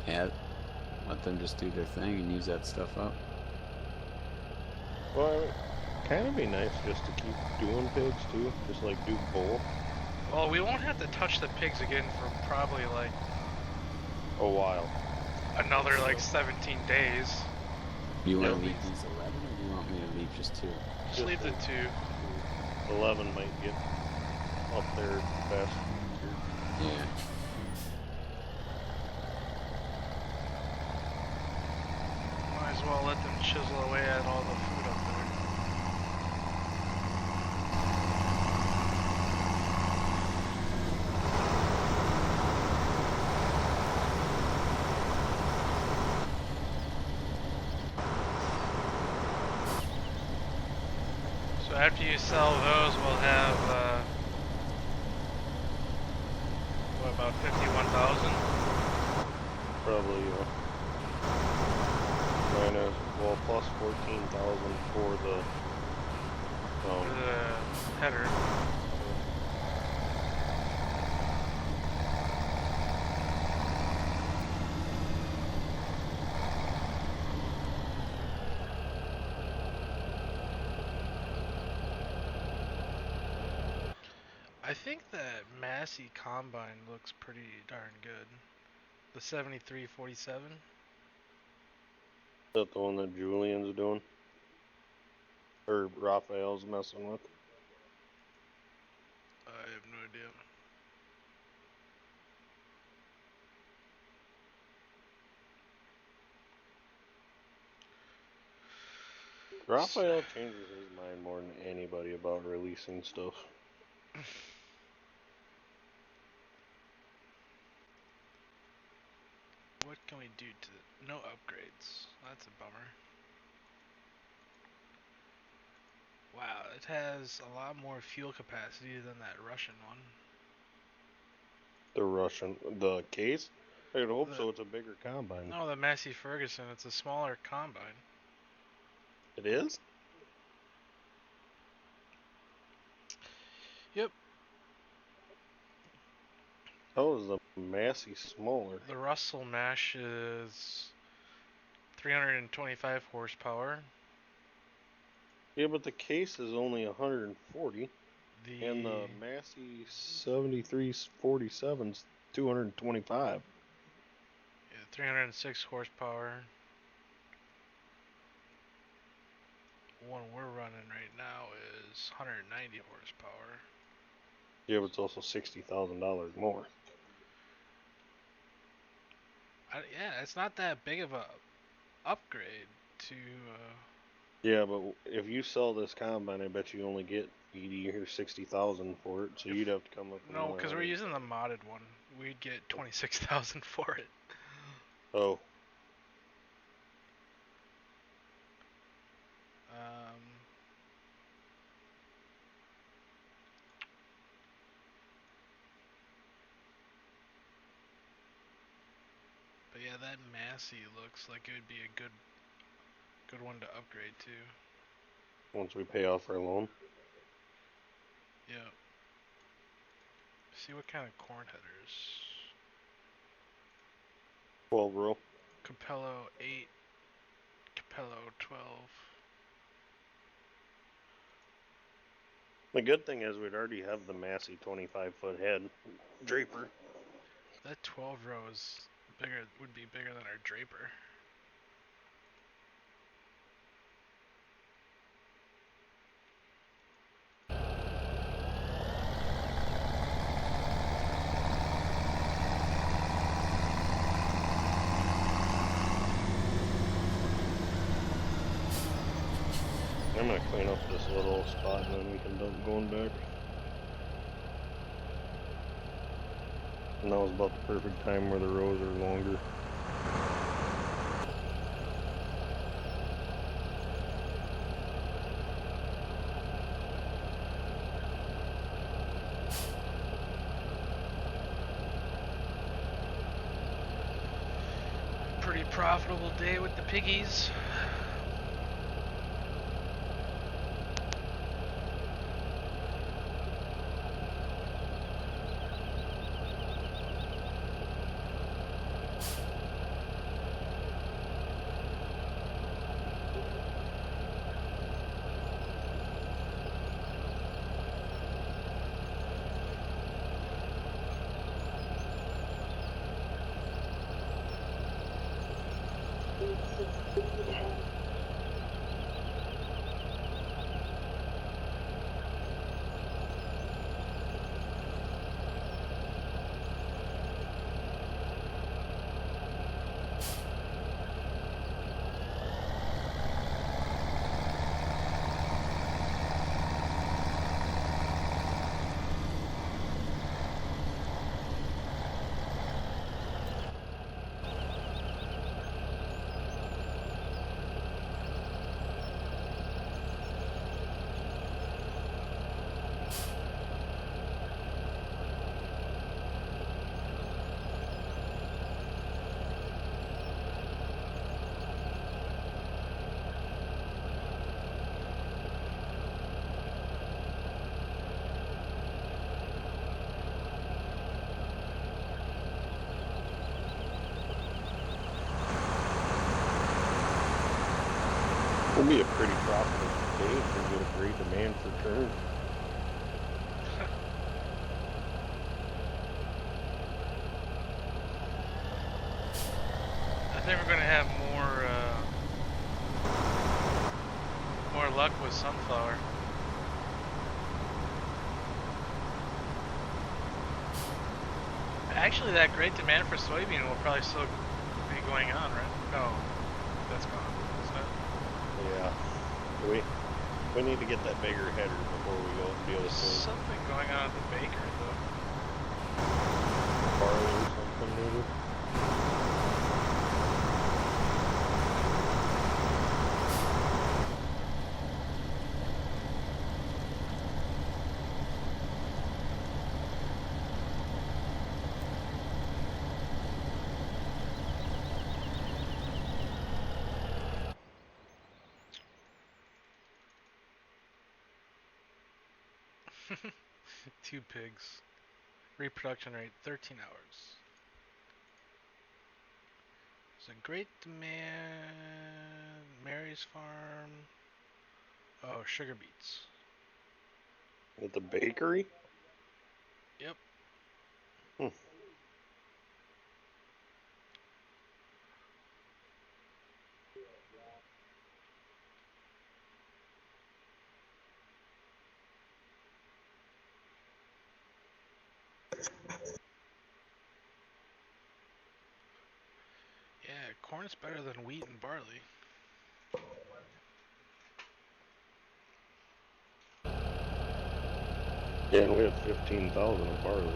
Yeah. Let them just do their thing and use that stuff up. Well, it would kind of be nice just to keep doing pigs too. Just like do both. Well, we won't have to touch the pigs again for probably, like, A while. another, like, 17 days. Do you want to Yeah. leave these 11 or do you want me to leave just 2? Just leave the 2. 11 might get up there fast. Yeah. Might as well let them chisel away at all the food up there. So after you sell those, we'll have, what, about 51,000? Probably minus, well, plus 14,000 for the For the header. I think that Massey Combine looks pretty darn good. The 7347. Is that the one that Julian's doing? Or Raphael's messing with? I have no idea. Raphael changes his mind more than anybody about releasing stuff. What can we do to the... No upgrades. That's a bummer. Wow, it has a lot more fuel capacity than that Russian one. The case? I'd hope The- so, it's a bigger combine. No, the Massey Ferguson, it's a smaller combine. It is? Yep, How is the Massey smaller? the Russell Mash is 325 horsepower. Yeah, but the case is only 140, The and the Massey 7347's 225. 306 horsepower. One we're running right now is 190 horsepower. Yeah, but it's also $60,000 more. Yeah, it's not that big of a upgrade to. Yeah, but if you sell this combine, I bet you only get 80 or 60,000 for it. So you'd have to come up with No, another because we're 100. using the modded one. We'd get 26,000 for it. Oh, But yeah, that Massey looks like it would be a good one to upgrade to. once we pay off our loan. Yeah. See what kind of corn headers. 12 row. Capello 8, Capello 12. The good thing is we'd already have the Massey 25-foot head draper. That 12 row is bigger, would be bigger than our draper. I'm gonna clean up this little spot and then we can dump going back. And that was about the perfect time where the rows are longer. Pretty profitable day with the piggies. It'll be a pretty profitable day if we get a great demand for turn. I think we're gonna have more luck with sunflower. Actually, that great demand for soybean will probably still be going on, right? No, that's gone, isn't it? Yeah. We need to get that bigger header before we go and deal with Something going on at the bakery, though. barley or something maybe. Two pigs. Reproduction rate 13 hours. There's a great demand. Mary's farm. Oh, sugar beets. At the bakery? Yep. Yeah, corn's better than wheat and barley. Yeah, and we have 15,000 of barley.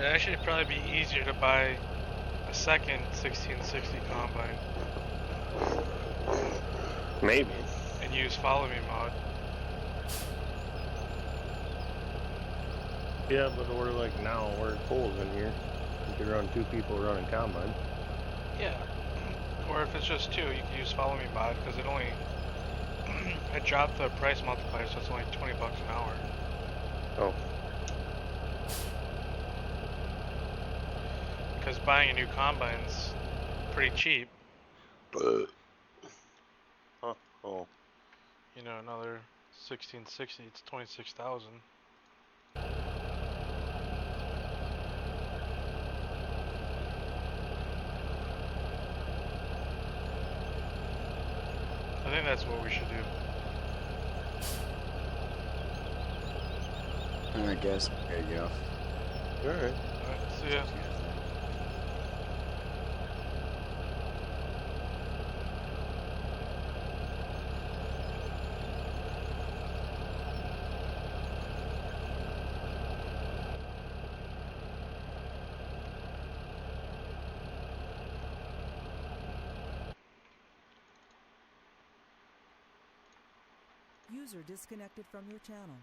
It'd actually probably be easier to buy a second 1660 combine Maybe. and use Follow Me mod. Yeah, but we're like now, we're Cole's in here. You could run 2 people running combine. Yeah. Or if it's just 2, you can use Follow Me mod because it only. I dropped the price multiplier, so it's only $20 an hour. Oh. Because buying a new combine's pretty cheap. Huh. Oh. You know, another 1660, it's 26,000. I think that's what we should do. Alright guys, there you go. Alright. Alright, see ya. User disconnected from your channel.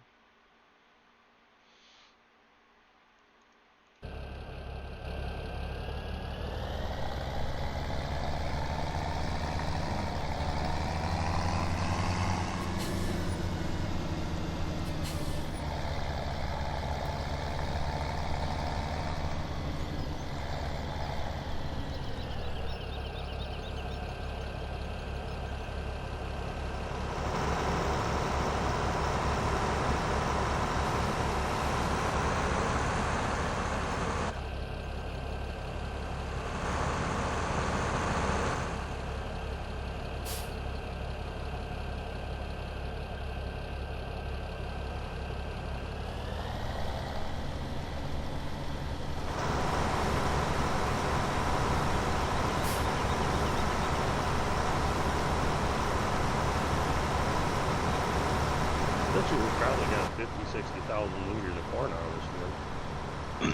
Bet you we probably got 50, 60,000 liters of corn out of this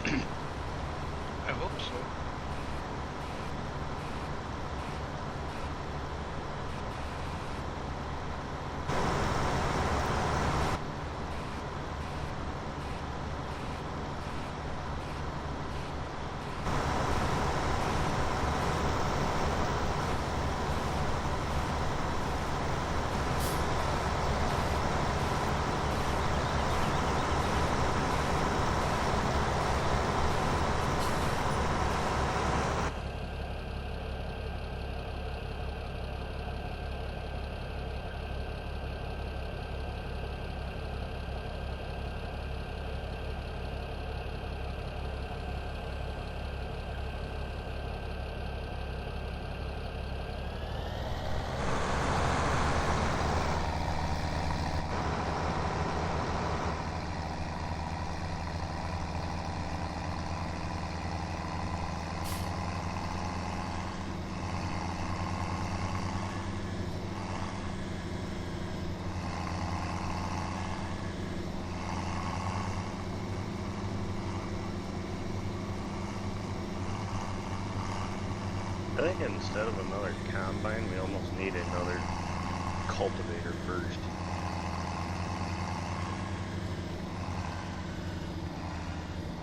field. I hope so. I think instead of another combine, we almost need another cultivator first.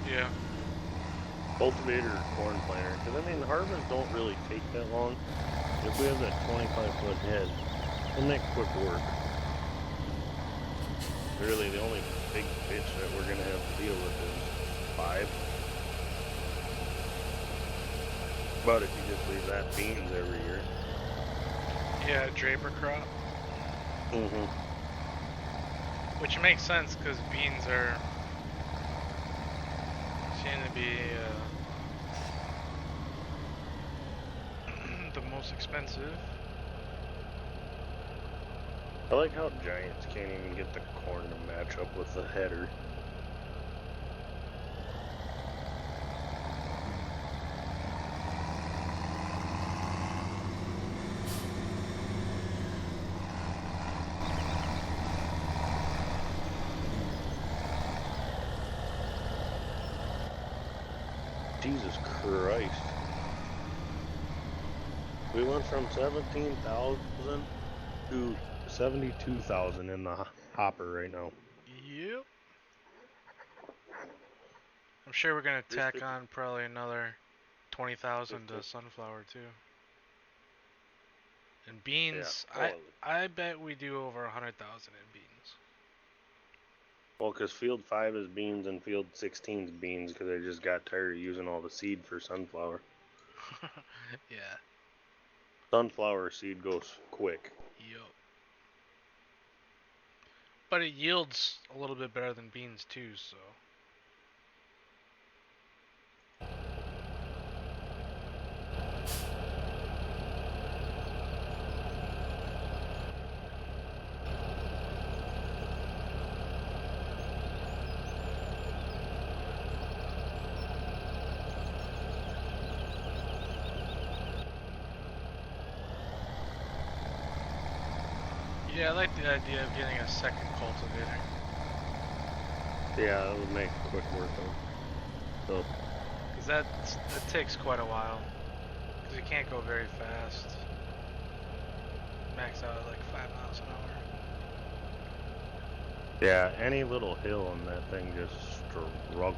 Yeah. Cultivator or corn planter, because I mean, harvests don't really take that long. If we have that 25-foot head, we'll make quick work. Really, the only big bitch that we're gonna have to deal with is 5. But if you just leave that beans every year. Yeah, Draper crop. Mm-hmm. Which makes sense because beans are seem to be the most expensive. I like how Giants can't even get the corn to match up with the header. Jesus Christ. We went from 17,000 to 72,000 in the hopper right now. Yep. I'm sure we're gonna There's tack 50 on probably another 20,000 to sunflower too. And beans, Yeah. I bet we do over 100,000 in beans. Well, because field 5 is beans and field 16 is beans because I just got tired of using all the seed for sunflower. Yeah. Sunflower seed goes quick. Yep. But it yields a little bit better than beans too, so. Yeah, I like the idea of getting a second cultivator. Yeah, that would make quick work though. So, Because that takes quite a while. Because you can't go very fast. Max out at like 5 miles an hour. yeah, any little hill on that thing just struggles.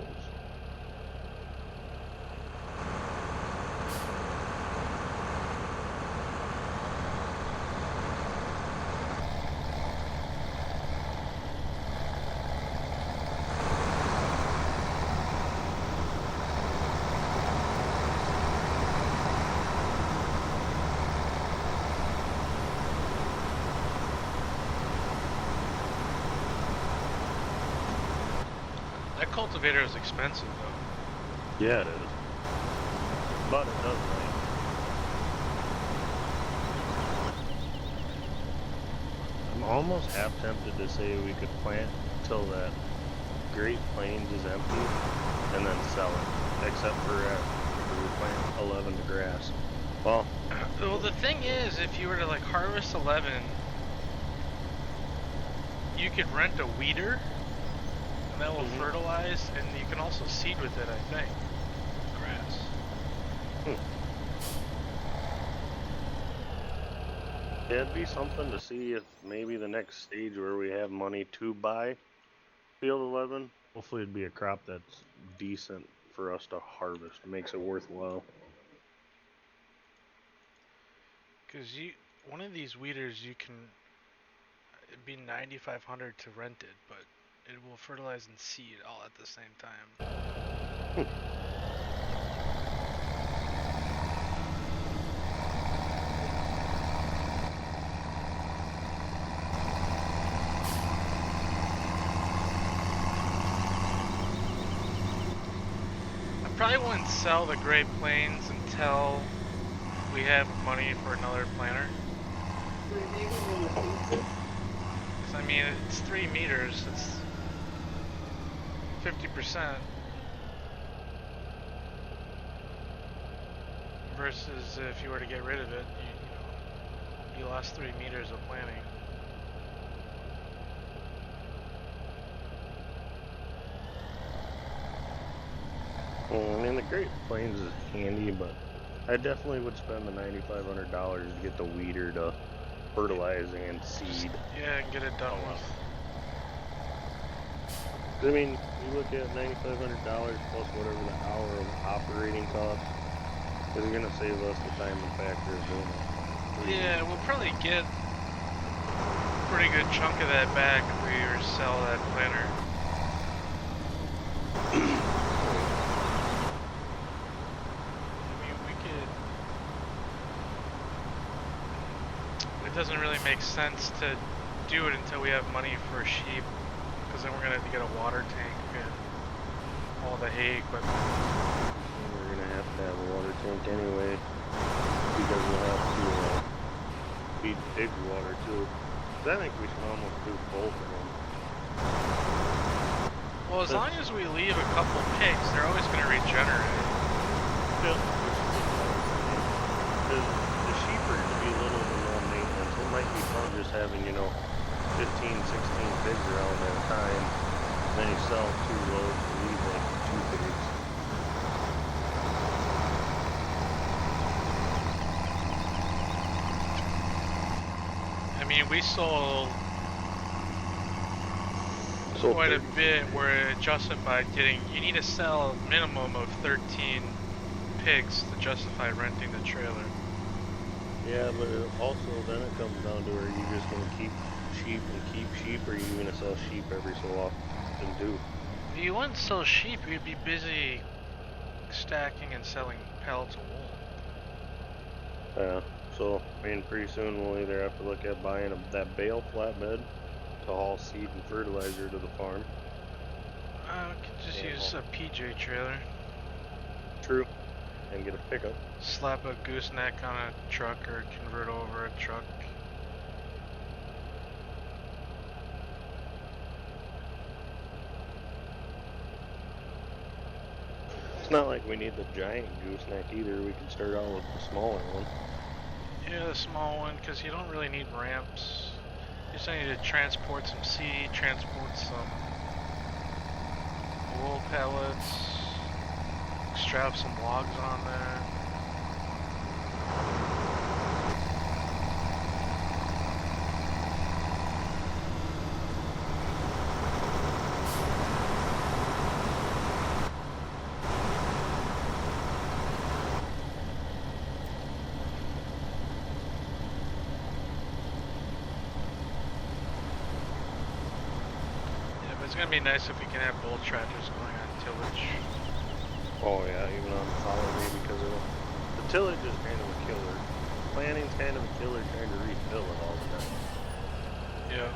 That cultivator is expensive though. Yeah, it is. But it does rain. I'm almost half tempted to say we could plant till that Great Plains is empty and then sell it. Except for after we plant 11 to grass. Well, The thing is, if you were to like harvest 11, you could rent a weeder, and that will fertilize, and you can also seed with it, I think. Grass. it'd be something to see if maybe the next stage where we have money to buy field 11, hopefully it'd be a crop that's decent for us to harvest. Makes it worthwhile. Because one of these weeders, it'd be 9,500 to rent it, but it will fertilize and seed all at the same time. I probably wouldn't sell the Great Plains until we have money for another planter. I mean, it's 3 meters, it's 50%. Versus if you were to get rid of it, you lost 3 meters of planting. Well, I mean, the Great Plains is handy, but I definitely would spend the $9,500 to get the weeder to fertilize and seed. Yeah, and get it done with. I mean, you look at $9,500 plus whatever the hour of operating cost is going to save us the time and factor of doing it. Yeah, we'll probably get a pretty good chunk of that back if we were to sell that planter. It doesn't really make sense to do it until we have money for sheep, because then we're gonna have to get a water tank and all the hay equipment. We're going to have a water tank anyway, because we'll have to feed pig water too. So I think we should almost do both of them. Well, as long as we leave a couple pigs, they're always gonna regenerate. Yeah. Because the sheep are to be little to no maintenance. It might be fun just having, 15, 16 pigs around at a time. Then you sell 2 loads and leave like 2 pigs. mean, we sold Sold quite a 30. bit where it justified getting. You need to sell a minimum of 13 pigs to justify renting the trailer. Yeah, but also then it comes down to, are you just going to keep sheep and keep sheep, or are you going to sell sheep every so often too? If you wouldn't sell sheep, you'd be busy stacking and selling pellets of wool. Yeah, so I mean, pretty soon we'll either have to look at buying that bale flatbed to haul seed and fertilizer to the farm. We could just Yeah, use a PJ trailer. True. And get a pickup. Slap a gooseneck on a truck or convert over a truck. It's not like we need the giant gooseneck either. We can start out with the smaller one. Yeah, the small one, because you don't really need ramps. You just need to transport some seed, transport some wool pellets, strap some logs on there. It's gonna be nice if we can have both tractors going on tillage. Oh yeah, even on the holiday, because the tillage is kind of a killer. Planning's kind of a killer, trying to refill it all the time. Yeah.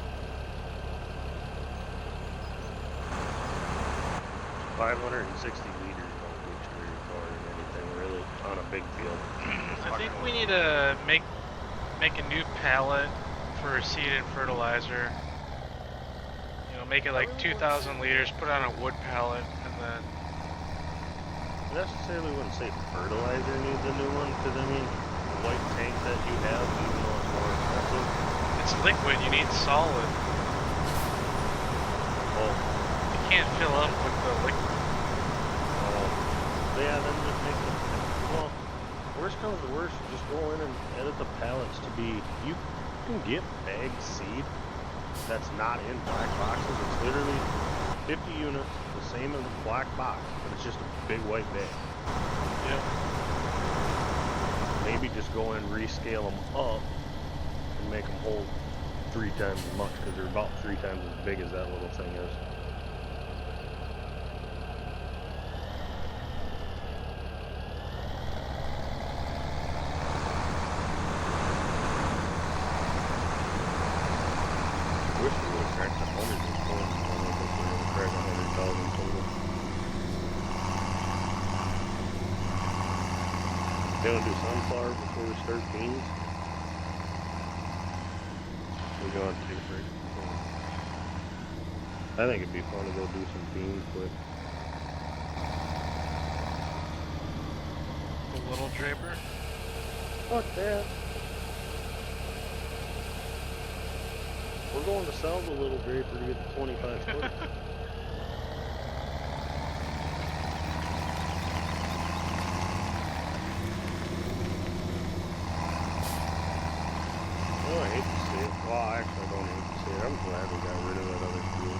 560 liters don't get you very far in anything really on a big field. I think we need to make a new pallet for seed and fertilizer. You know, make it like 2,000 liters, put it on a wood pallet, and then... Necessarily wouldn't say fertilizer needs a new one, because I mean, the white tank that you have, even though it's more expensive. It's liquid, you need solid. Oh. You can't fill up with the liquid. Oh. Yeah, then just make it, well, worst comes to worst, you just go in and edit the pallets to be, you can get bagged seed that's not in black boxes. It's literally 50 units, the same as the black box, but it's just a big white bag. Yep. Maybe just go and rescale them up and make them hold 3 times as much, because they're about 3 times as big as that little thing is. Wish we would have cracked 100 this point. I don't think we're going to crack 100,000 total. You want to do sunflower before we start beans? We're going to take a break. I think it'd be fun to go do some beans quick. The little draper. Fuck that. We're going to sell the little draper to get the 25 foot. Oh, I hate to see it. Well, actually, I don't hate to see it. I'm glad we got rid of that other fuel.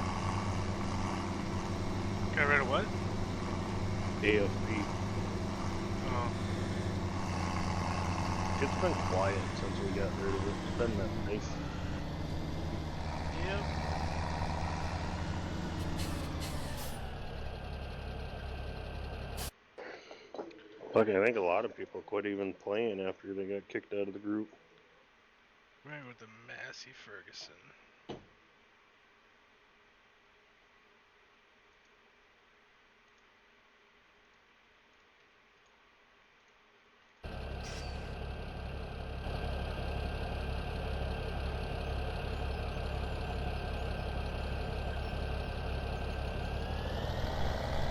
Got rid of what? AFP. Oh. It's been quiet since we got rid of it. It's been that nice. Yep. Look, I think a lot of people quit even playing after they got kicked out of the group. Right with the Massey Ferguson.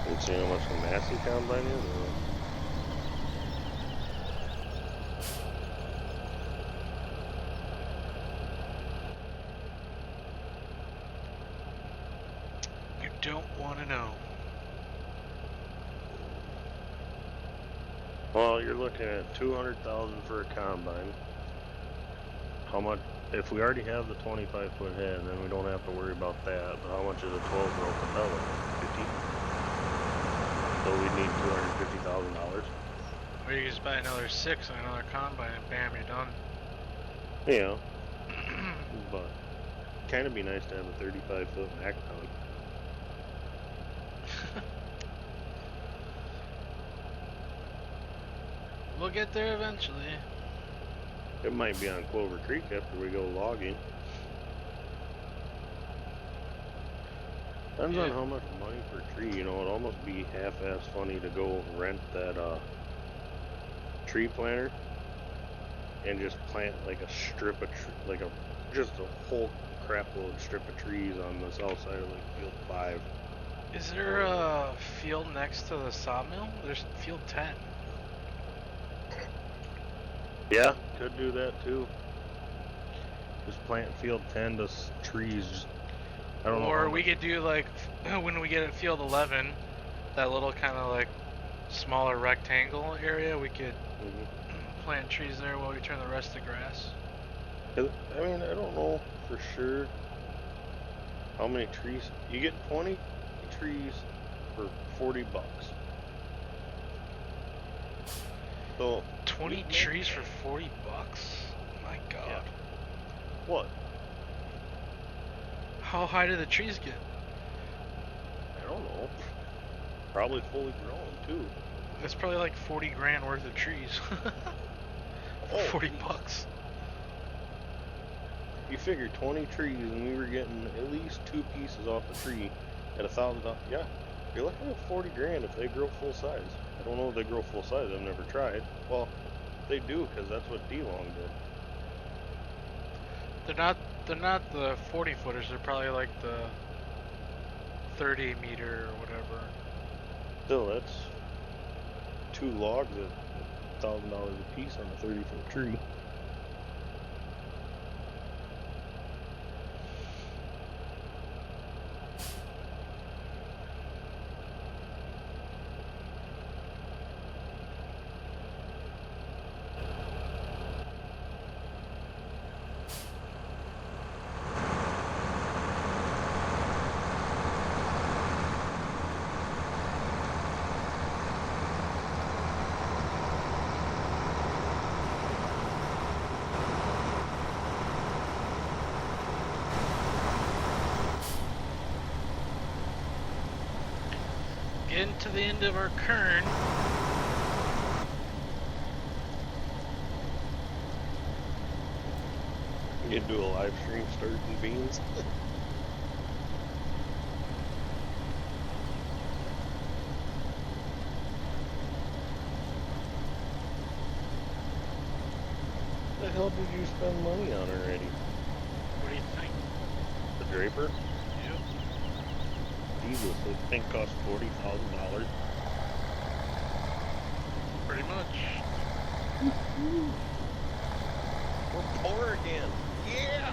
You see how much the Massey combine is? Or? You don't want to know. Well, you're looking at 200,000 for a combine. How much? if we already have the 25-foot head, then we don't have to worry about that. But how much is a 12-row propeller? 50. So we need $250,000. Or you just buy another 6 and another combine and bam, you're done. Yeah. But kind of be nice to have a 35-foot Mac ton. We'll get there eventually. It might be on Clover Creek after we go logging. Depends on how much money per tree, you know. It'd almost be half-ass funny to go rent that tree planter and just plant like a strip of just a whole crapload strip of trees on the south side of like field 5. Is there a field next to the sawmill? There's field 10. Yeah, could do that too. Just plant field 10 to trees. I don't know. Or we could do like when we get at field 11, that little kind of like smaller rectangle area. We could plant trees there while we turn the rest to grass. I mean, I don't know for sure how many trees. You get 20 trees for $40. So 20 trees for $40? My God. Yeah. What? How high do the trees get? I don't know. Probably fully grown too. That's probably like 40 grand worth of trees. Oh, $40. geez. You figure 20 trees and we were getting at least 2 pieces off the tree at $1,000. Yeah, you're looking at 40 grand if they grow full size. I don't know if they grow full size. I've never tried. Well, they do because that's what D-Long did. They're not the 40 footers. They're probably like the 30 meter or whatever. Still, that's 2 logs at $1,000 a piece on a 30-foot tree. Getting to the end of our kern. You can do a live stream starting beans. What the hell did you spend money on already? What do you think? The Draper? Yep. Jesus, this thing cost $40,000. Pretty much. We're poor again. Yeah!